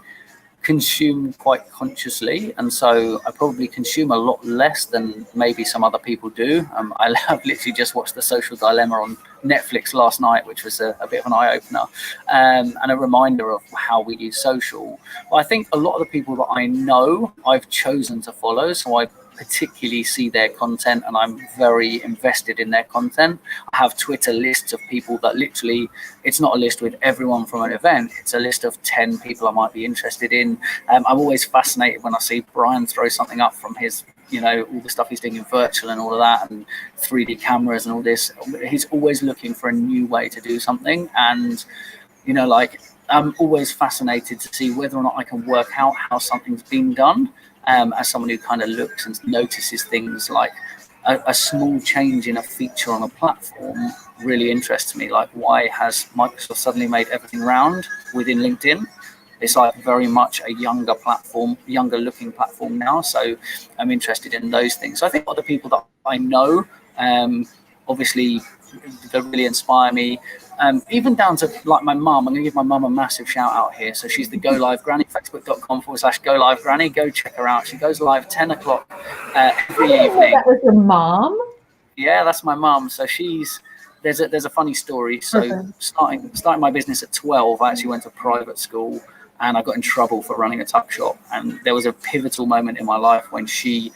consume quite consciously, and so I probably consume a lot less than maybe some other people do. I have literally just watched The Social Dilemma on Netflix last night, which was a bit of an eye-opener, and a reminder of how we use social. But I think a lot of the people that I know, I've chosen to follow, so I particularly see their content and I'm very invested in their content. I have Twitter lists of people that literally, it's not a list with everyone from an event, it's a list of 10 people I might be interested in. I'm always fascinated when I see Brian throw something up from his you know, all the stuff he's doing in virtual and all of that, and 3D cameras and all this. He's always looking for a new way to do something. And, you know, like, I'm always fascinated to see whether or not I can work out how something's been done, as someone who kind of looks and notices things like a small change in a feature on a platform really interests me. Like, why has Microsoft suddenly made everything round within LinkedIn? It's like very much a younger platform, younger looking platform now. So I'm interested in those things. So I think other people that I know, obviously, that really inspire me. Even down to like my mum. I'm going to give my mum a massive shout out here. So she's the Go Live Granny, facebook.com/Go Live Granny. Go check her out. She goes live 10 o'clock every evening. That was your mom? Yeah, that's my mum. So there's a funny story. So starting my business at 12, I actually went to private school, and I got in trouble for running a tuck shop. And there was a pivotal moment in my life when she'd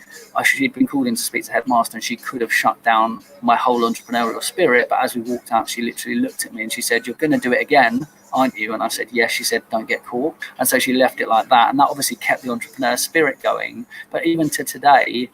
been called in to speak to headmaster, and she could have shut down my whole entrepreneurial spirit. But as we walked out, she literally looked at me and she said, "You're going to do it again, aren't you?" And I said, "Yes." She said, "Don't get caught." And so she left it like that. And that obviously kept the entrepreneur spirit going. But even to today,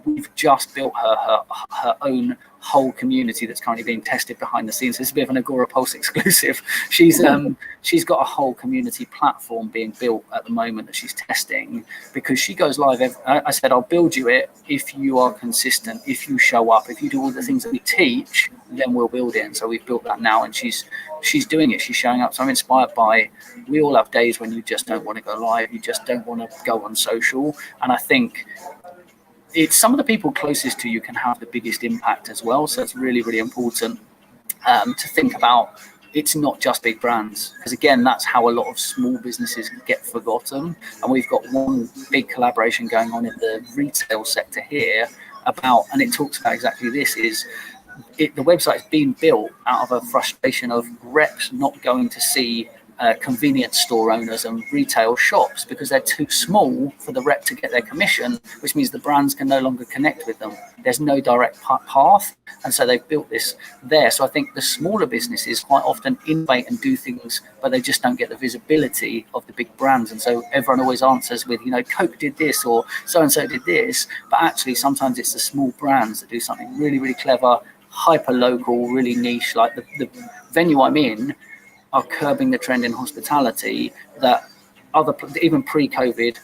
we've just built her own whole community that's currently being tested behind the scenes. It's a bit of an Agora Pulse exclusive. She's got a whole community platform being built at the moment that she's testing, because she goes live. I said, "I'll build you it if you are consistent, if you show up, if you do all the things that we teach, then we'll build it." And so we've built that now, and she's doing it. She's showing up. So I'm inspired by, we all have days when you just don't want to go live. You just don't want to go on social. And I think it's some of the people closest to you can have the biggest impact as well. So it's really, really important to think about. It's not just big brands, because again, that's how a lot of small businesses get forgotten. And we've got one big collaboration going on in the retail sector here and it talks about exactly this, the website's been built out of a frustration of reps not going to see convenience store owners and retail shops because they're too small for the rep to get their commission, which means the brands can no longer connect with them. There's no direct path, and so they've built this there. So I think the smaller businesses quite often innovate and do things, but they just don't get the visibility of the big brands. And so everyone always answers with, you know, Coke did this or so-and-so did this, but actually sometimes it's the small brands that do something really, really clever, hyper local, really niche. Like the venue I'm in are curbing the trend in hospitality that even pre-COVID,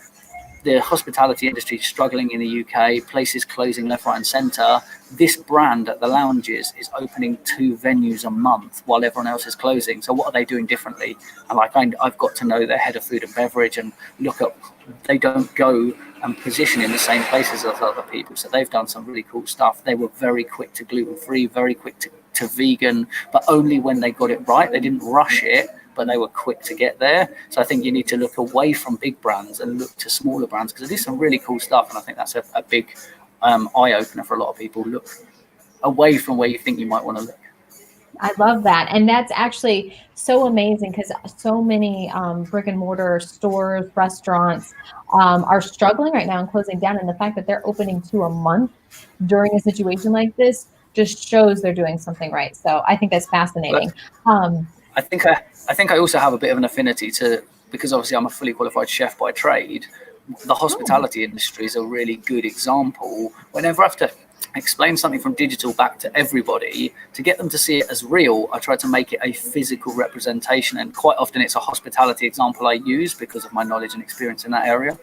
the hospitality industry is struggling in the UK, places closing left, right and centre. This brand at the lounges is opening 2 venues a month while everyone else is closing. So what are they doing differently? And like, I've got to know their head of food and beverage and look up, they don't go and position in the same places as other people. So they've done some really cool stuff. They were very quick to gluten-free, very quick to vegan, but only when they got it right. They didn't rush it, but they were quick to get there. So I think you need to look away from big brands and look to smaller brands, because they do some really cool stuff. And I think that's a big eye-opener for a lot of people. Look away from where you think you might want to look. I love that. And that's actually so amazing, because so many brick and mortar stores, restaurants are struggling right now and closing down. And the fact that they're opening 2 a month during a situation like this just shows they're doing something right. So I think that's fascinating. I think I also have a bit of an affinity to, because obviously I'm a fully qualified chef by trade. The hospitality industry is a really good example. Whenever I have to explain something from digital back to everybody, to get them to see it as real, I try to make it a physical representation. And quite often it's a hospitality example I use because of my knowledge and experience in that area.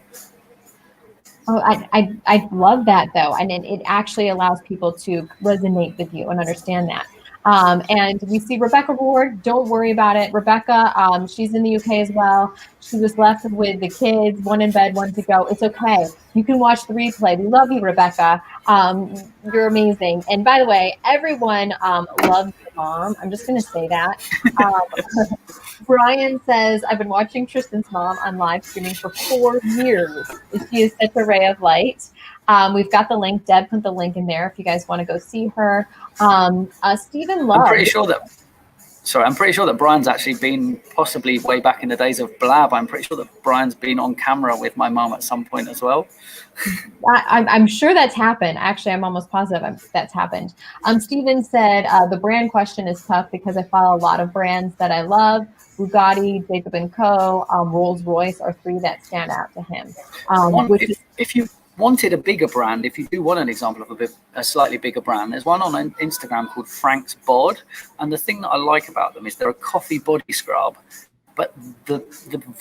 Oh, I love that though. And it actually allows people to resonate with you and understand that. And we see Rebecca Ward. Don't worry about it. Rebecca, she's in the UK as well. She was left with the kids, one in bed, one to go. It's okay. You can watch the replay. We love you, Rebecca. You're amazing. And by the way, everyone loves your mom. I'm just going to say that. Brian says, I've been watching Tristan's mom on live streaming for 4 years. She is such a ray of light. We've got the link. Deb put the link in there if you guys want to go see her. Stephen Love. I'm pretty sure that Brian's actually been, possibly way back in the days of Blab, I'm pretty sure that Brian's been on camera with my mom at some point as well. I'm sure that's happened. Actually, I'm almost positive that's happened. Stephen said, the brand question is tough because I follow a lot of brands that I love. Bugatti, Jacob & Co., Rolls-Royce are 3 that stand out to him. wanted a bigger brand, if you do want an example of a slightly bigger brand, there's one on Instagram called Frank's Bod. And the thing that I like about them is they're a coffee body scrub. But the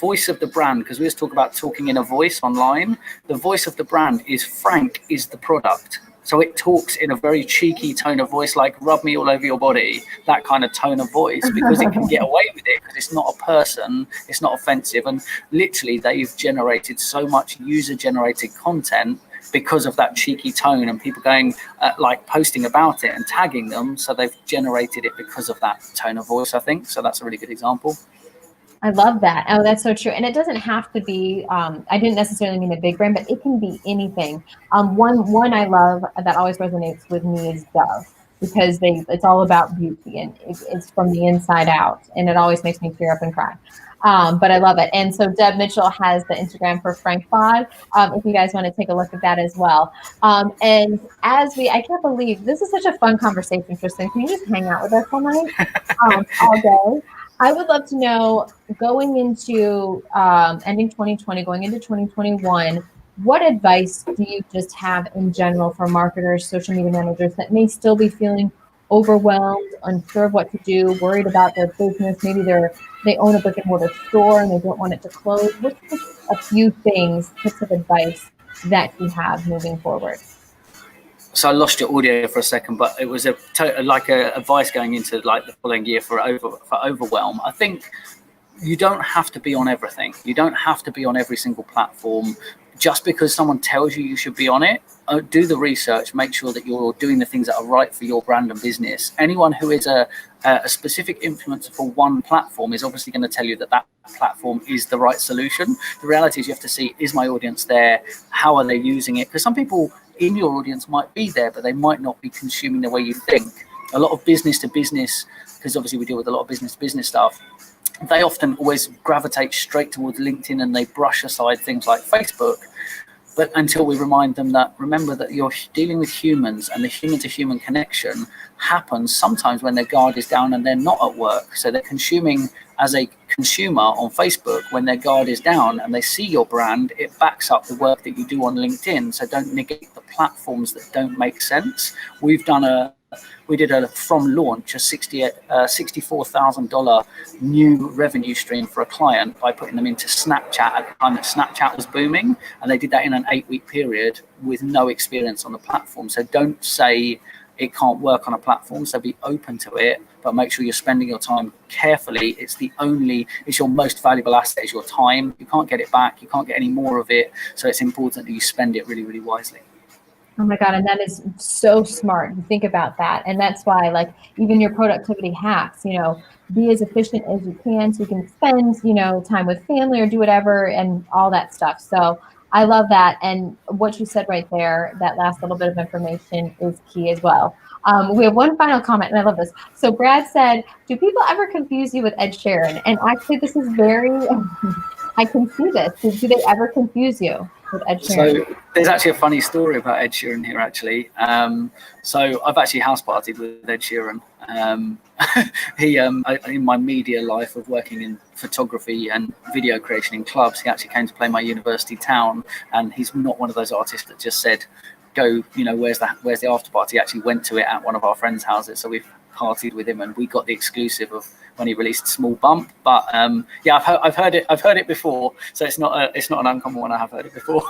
voice of the brand, because we always talk about talking in a voice online, the voice of the brand is Frank is the product. So it talks in a very cheeky tone of voice, like rub me all over your body, that kind of tone of voice, because it can get away with it, because it's not a person, it's not offensive. And literally they've generated so much user-generated content because of that cheeky tone, and people going like posting about it and tagging them. So they've generated it because of that tone of voice, I think. So that's a really good example. I love that. Oh, that's so true. And it doesn't have to be, I didn't necessarily mean a big brand, but it can be anything. One I love that always resonates with me is Dove, because it's all about beauty, and it's from the inside out, and it always makes me tear up and cry. But I love it. And so Deb Mitchell has the Instagram for Frank Bod, if you guys want to take a look at that as well. And I can't believe this is such a fun conversation, Tristan. Can you just hang out with us all night, all day? I would love to know, going into ending 2020, going into 2021, what advice do you just have in general for marketers, social media managers that may still be feeling overwhelmed, unsure of what to do, worried about their business? Maybe they own a brick and mortar store and they don't want it to close. What's just a few things, tips of advice that you have moving forward? So I lost your audio for a second, but it was a advice going into like the following year for Overwhelm. I think you don't have to be on everything. You don't have to be on every single platform just because someone tells you should be on it. Do the research, make sure that you're doing the things that are right for your brand and business. Anyone who is a specific influencer for one platform is obviously going to tell you that platform is the right solution. The reality is you have to see, is my audience there? How are they using it? Because some people in your audience might be there, but they might not be consuming the way you think. A lot of business to business, because obviously we deal with a lot of business to business stuff, they often always gravitate straight towards LinkedIn and they brush aside things like Facebook. But until we remind them that, remember that you're dealing with humans, and the human to human connection happens sometimes when their guard is down and they're not at work. So they're consuming as a consumer on Facebook when their guard is down and they see your brand, it backs up the work that you do on LinkedIn. So don't negate the platforms that don't make sense. We did from launch a $64,000 new revenue stream for a client by putting them into Snapchat at the time that Snapchat was booming, and they did that in an 8-week period with no experience on the platform. So don't say it can't work on a platform. So be open to it, but make sure you're spending your time carefully. It's your most valuable asset is your time. You can't get it back. You can't get any more of it. So it's important that you spend it really, really wisely. Oh my God. And that is so smart. You think about that. And that's why, like, even your productivity hacks, be as efficient as you can so you can spend, time with family or do whatever and all that stuff. So I love that. And what you said right there, that last little bit of information is key as well. We have one final comment, and I love this. So Brad said, do people ever confuse you with Ed Sheeran? And actually, this is very, I can see this. Do they ever confuse you with Ed Sheeran? So there's actually a funny story about Ed Sheeran here, actually. So I've actually house partied with Ed Sheeran. He, in my media life of working in photography and video creation in clubs, he actually came to play my university town, and he's not one of those artists that just said, go, where's the after party? He actually went to it at one of our friends' houses. So we've partied with him, and we got the exclusive of when he released Small Bump. But yeah, I've heard it before, so it's not an uncommon one. I have heard it before.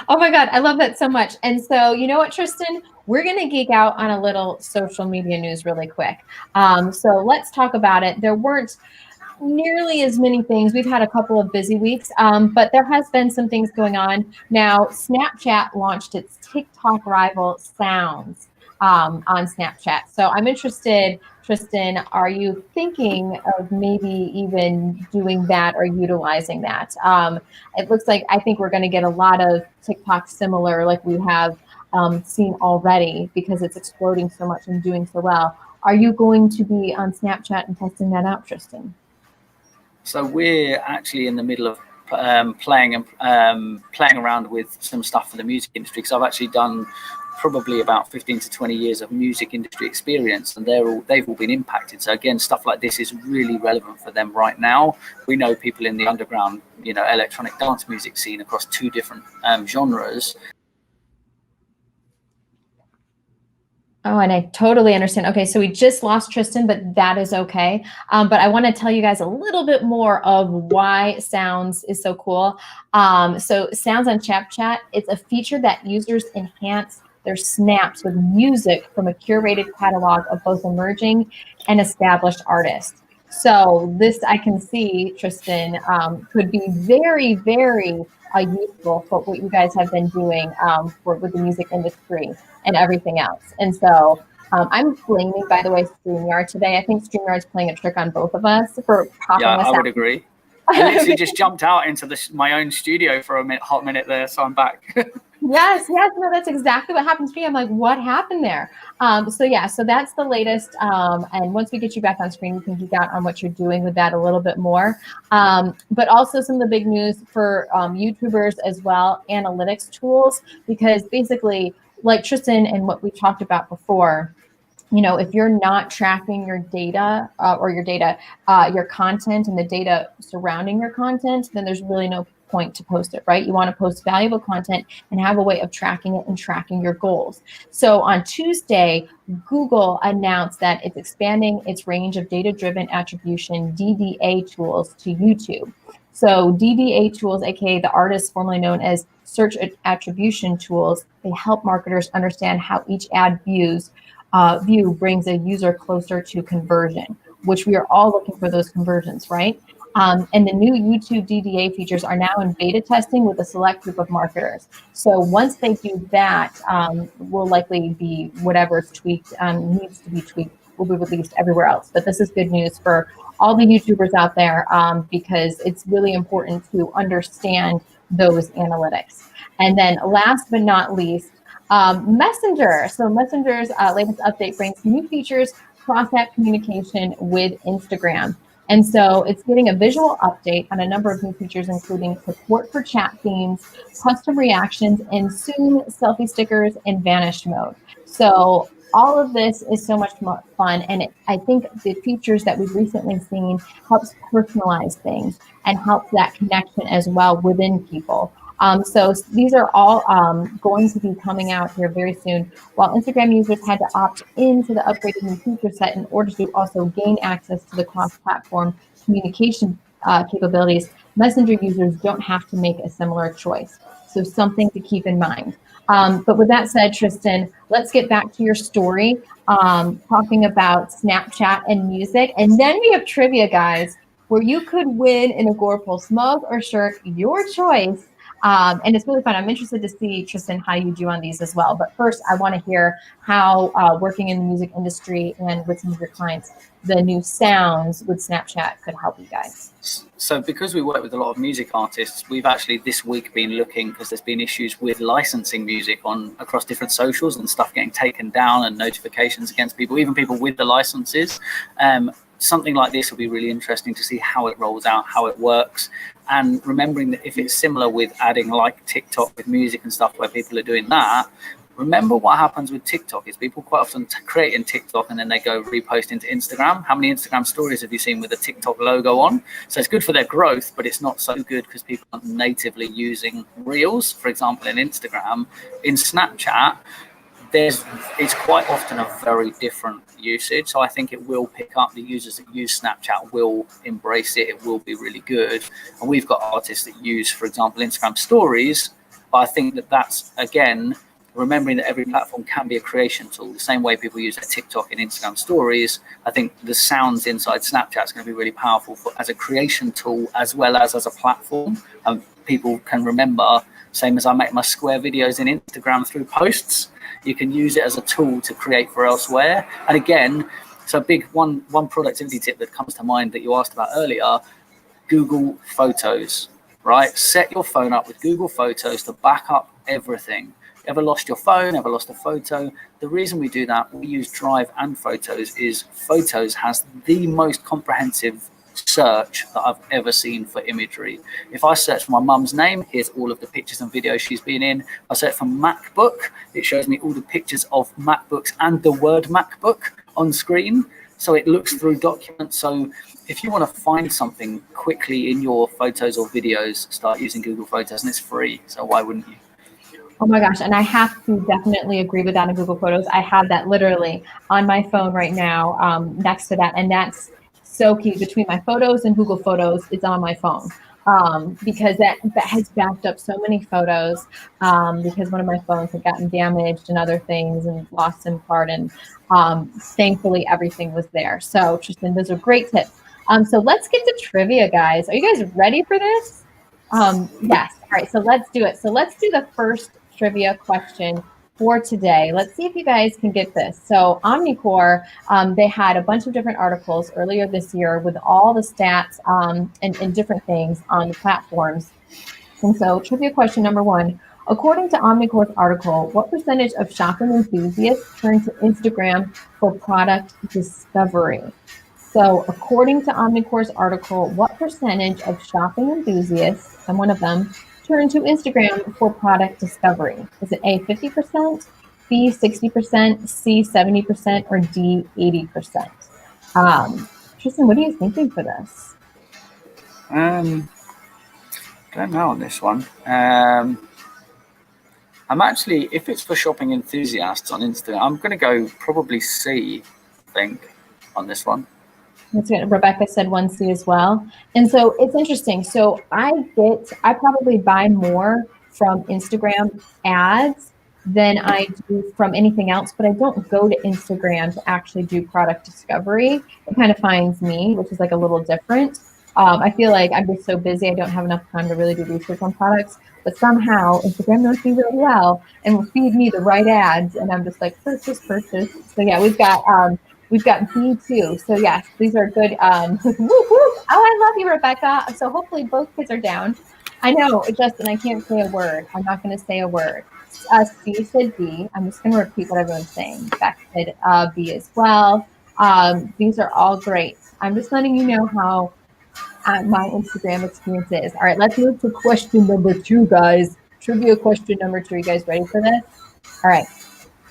Oh my God, I love that so much. And so, you know what, Tristan, we're going to geek out on a little social media news really quick. So let's talk about it. There weren't nearly as many things. We've had a couple of busy weeks, but there has been some things going on. Now, Snapchat launched its TikTok rival Sounds on Snapchat. So I'm interested, Tristan, are you thinking of maybe even doing that or utilizing that? It looks like, I think we're going to get a lot of TikTok similar like we have seen already, because it's exploding so much and doing so well. Are you going to be on Snapchat and testing that out, Tristan? So we're actually in the middle of playing around with some stuff for the music industry, because I've actually done probably about 15 to 20 years of music industry experience, and they've all been impacted. So again, stuff like this is really relevant for them right now. We know people in the underground, electronic dance music scene across 2 different genres. Oh, and I totally understand. Okay, so we just lost Tristan, but that is okay. But I want to tell you guys a little bit more of why Sounds is so cool. So Sounds on Snapchat, it's a feature that users enhance their snaps with music from a curated catalog of both emerging and established artists. So this, I can see, Tristan, could be very, very useful for what you guys have been doing with the music industry and everything else. And so I'm blaming, by the way, StreamYard today. I think StreamYard's playing a trick on both of us for popping us out. Yeah, I would agree. I literally just jumped out into my own studio for a hot minute there, so I'm back. Yes, no, that's exactly what happened to me. I'm like, what happened there? So that's the latest. And once we get you back on screen, we can geek out on what you're doing with that a little bit more. But also some of the big news for YouTubers as well, analytics tools, because basically, like Tristan and what we talked about before, if you're not tracking your data your content and the data surrounding your content, then there's really no point to post it, right? You want to post valuable content and have a way of tracking it and tracking your goals. So on Tuesday, Google announced that it's expanding its range of data-driven attribution DDA tools to YouTube. So DDA tools, aka the artists formerly known as search attribution tools, they help marketers understand how each ad view brings a user closer to conversion, which we are all looking for those conversions, right? And the new YouTube DDA features are now in beta testing with a select group of marketers. So once they do that, will likely be whatever's tweaked, needs to be tweaked, will be released everywhere else. But this is good news for all the YouTubers out there because it's really important to understand those analytics. And then last but not least, Messenger. So Messenger's latest update brings new features, cross-app communication with Instagram. And so it's getting a visual update on a number of new features, including support for chat themes, custom reactions, and soon selfie stickers and vanish mode. So all of this is so much more fun. And I think the features that we've recently seen helps personalize things and helps that connection as well within people. So these are all going to be coming out here very soon. While Instagram users had to opt into the upgraded new feature set in order to also gain access to the cross-platform communication capabilities, Messenger users don't have to make a similar choice. So something to keep in mind. But with that said, Tristan, let's get back to your story, talking about Snapchat and music. And then we have trivia, guys, where you could win an Agorapulse mug or shirt, your choice. And it's really fun. I'm interested to see, Tristan, how you do on these as well. But first, I want to hear how working in the music industry and with some of your clients, the new sounds with Snapchat could help you guys. So because we work with a lot of music artists, we've actually this week been looking, because there's been issues with licensing music across different socials and stuff getting taken down and notifications against people, even people with the licenses. Something like this will be really interesting to see how it rolls out, how it works. And remembering that if it's similar with adding like TikTok with music and stuff where people are doing that, remember what happens with TikTok is people quite often create in TikTok and then they go repost into Instagram. How many Instagram stories have you seen with a TikTok logo on? So it's good for their growth, but it's not so good because people aren't natively using Reels, for example, in Instagram. In Snapchat, it's quite often a very different usage. So I think it will pick up. The users that use Snapchat will embrace it. It will be really good. And we've got artists that use, for example, Instagram stories. But I think that's, again, remembering that every platform can be a creation tool. The same way people use TikTok and Instagram stories, I think the sounds inside Snapchat is going to be really powerful as a creation tool as well as a platform. And people can remember, same as I make my square videos in Instagram through posts, you can use it as a tool to create for elsewhere. And again, so big one productivity tip that comes to mind that you asked about earlier, Google Photos, right? Set your phone up with Google Photos to back up everything. Ever lost your phone, ever lost a photo? The reason we do that, we use Drive and Photos, is Photos has the most comprehensive search that I've ever seen for imagery. If I search for my mum's name, here's all of the pictures and videos she's been in. I search for MacBook, it shows me all the pictures of MacBooks and the word MacBook on screen. So it looks through documents. So if you want to find something quickly in your photos or videos, start using Google Photos, and it's free. So why wouldn't you? Oh my gosh, and I have to definitely agree with that in Google Photos. I have that literally on my phone right now, next to that, and that's so key. Between my photos and Google Photos, it's on my phone, because that has backed up so many photos, because one of my phones had gotten damaged and other things and lost SIM card, and thankfully everything was there. So Tristan, those are great tips. So let's get to trivia, guys. Are you guys ready for this? Yes. All right, so let's do it. So let's do the first trivia question for today. Let's see if you guys can get this. So Omnicore, they had a bunch of different articles earlier this year with all the stats and different things on the platforms. And so trivia question number 1, according to Omnicore's article, what percentage of shopping enthusiasts turn to Instagram for product discovery? So according to Omnicore's article, what percentage of shopping enthusiasts, I'm one of them, turn to Instagram for product discovery? Is it A, 50%, B, 60%, C, 70%, or D, 80%? Tristan, what are you thinking for this? Don't know on this one. I'm actually, if it's for shopping enthusiasts on Instagram, I'm going to go probably C, I think, on this one. That's good. Rebecca said 1C as well. And so it's interesting. So I probably buy more from Instagram ads than I do from anything else, but I don't go to Instagram to actually do product discovery. It kind of finds me, which is like a little different. I feel like I'm just so busy. I don't have enough time to really do research on products, but somehow Instagram knows me really well and will feed me the right ads. And I'm just like, purchase. So yeah, we've got B2. So yes, these are good. Oh, I love you, Rebecca. So hopefully both kids are down. I know, Justin, I can't say a word. I'm not going to say a word. C said B. I'm just going to repeat what everyone's saying. Beck said B as well. These are all great. I'm just letting you know how my Instagram experience is. All right, let's move to question number 2, guys. Trivia question number 2. You guys ready for this? All right.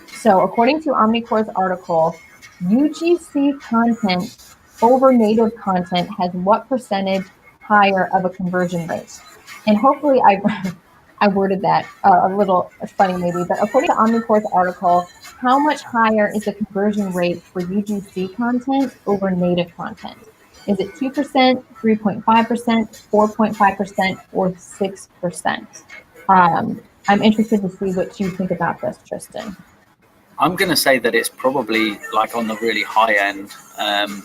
So according to Omnicore's article, UGC content over native content has what percentage higher of a conversion rate? And hopefully I worded that a little funny maybe, but according to Omnicore's article, how much higher is the conversion rate for UGC content over native content? Is it 2%, 3.5%, 4.5%, or 6%? I'm interested to see what you think about this, Tristan. I'm going to say that it's probably like on the really high end,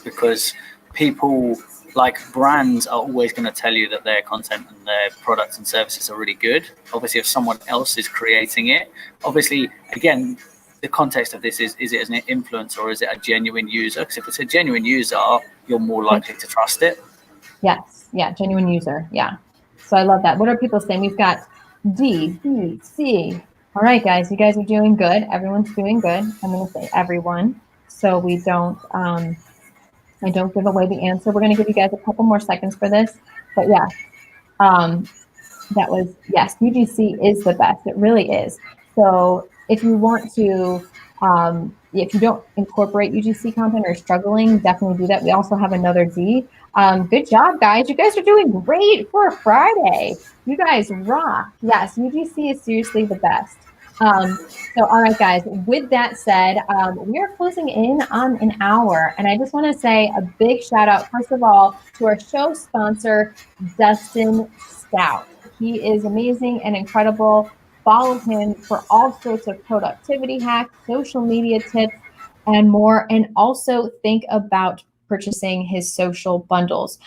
because people, like brands, are always going to tell you that their content and their products and services are really good. Obviously, if someone else is creating it, obviously, again, the context of this is it an influencer or is it a genuine user? Because if it's a genuine user, you're more likely to trust it. Yes. Yeah. Genuine user. Yeah. So I love that. What are people saying? We've got D, B, C. All right, guys. You guys are doing good. Everyone's doing good. I'm going to say everyone, so we don't, I don't give away the answer. We're going to give you guys a couple more seconds for this. But yeah, that was, yes, UGC is the best. It really is. So if you want to, if you don't incorporate UGC content or struggling, definitely do that. We also have another D. Good job, guys. You guys are doing great for a Friday. You guys rock. Yes, UGC is seriously the best. So, all right, guys, with that said, we are closing in on an hour. And I just want to say a big shout out, first of all, to our show sponsor, Dustin Stout. He is amazing and incredible. Follow him for all sorts of productivity hacks, social media tips, and more. And also think about purchasing his social bundles,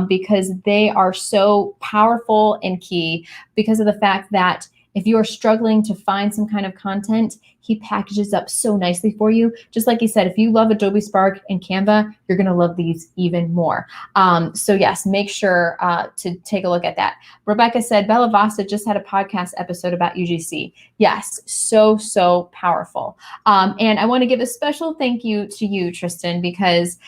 because they are so powerful and key because of the fact that if you are struggling to find some kind of content, he packages up so nicely for you. Just like he said, if you love Adobe Spark and Canva, you're going to love these even more. So yes, make sure to take a look at that. Rebecca said, Bella Vasta just had a podcast episode about UGC. Yes, so powerful. And I want to give a special thank you to you, Tristan, because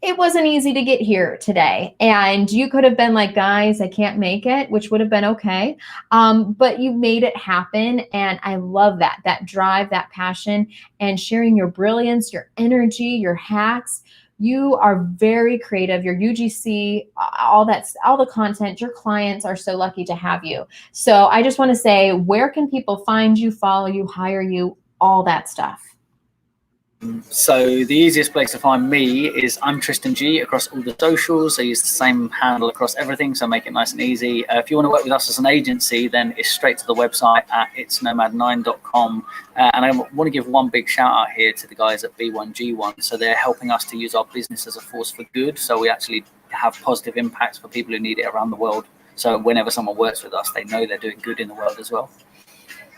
it wasn't easy to get here today. And you could have been like, guys, I can't make it, which would have been okay. But you made it happen. And I love that drive, that passion, and sharing your brilliance, your energy, your hacks. You are very creative. Your UGC, all the content, your clients are so lucky to have you. So I just want to say, where can people find you, follow you, hire you, all that stuff? So the easiest place to find me is I'm Tristan G across all the socials. I use the same handle across everything, so make it nice and easy. If you want to work with us as an agency, then it's straight to the website at itsnomad9.com. And I want to give one big shout out here to the guys at B1G1. So they're helping us to use our business as a force for good. So we actually have positive impacts for people who need it around the world. So whenever someone works with us, they know they're doing good in the world as well.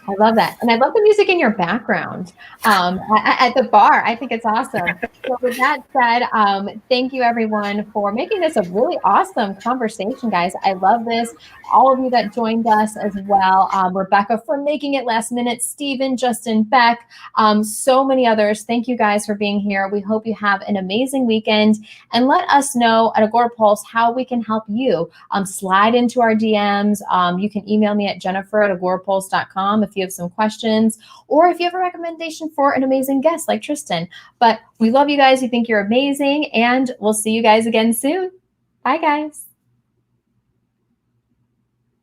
I love that. And I love the music in your background at the bar. I think it's awesome. So with that said, thank you everyone for making this a really awesome conversation, guys. I love this. All of you that joined us as well. Rebecca for making it last minute, Stephen, Justin, Beck, so many others. Thank you guys for being here. We hope you have an amazing weekend, and let us know at Agora Pulse how we can help you. Slide into our DMs. You can email me at jennifer@agorapulse.com if you have some questions, or if you have a recommendation for an amazing guest like Tristan. But we love you guys. We think you're amazing, and we'll see you guys again soon. Bye, guys.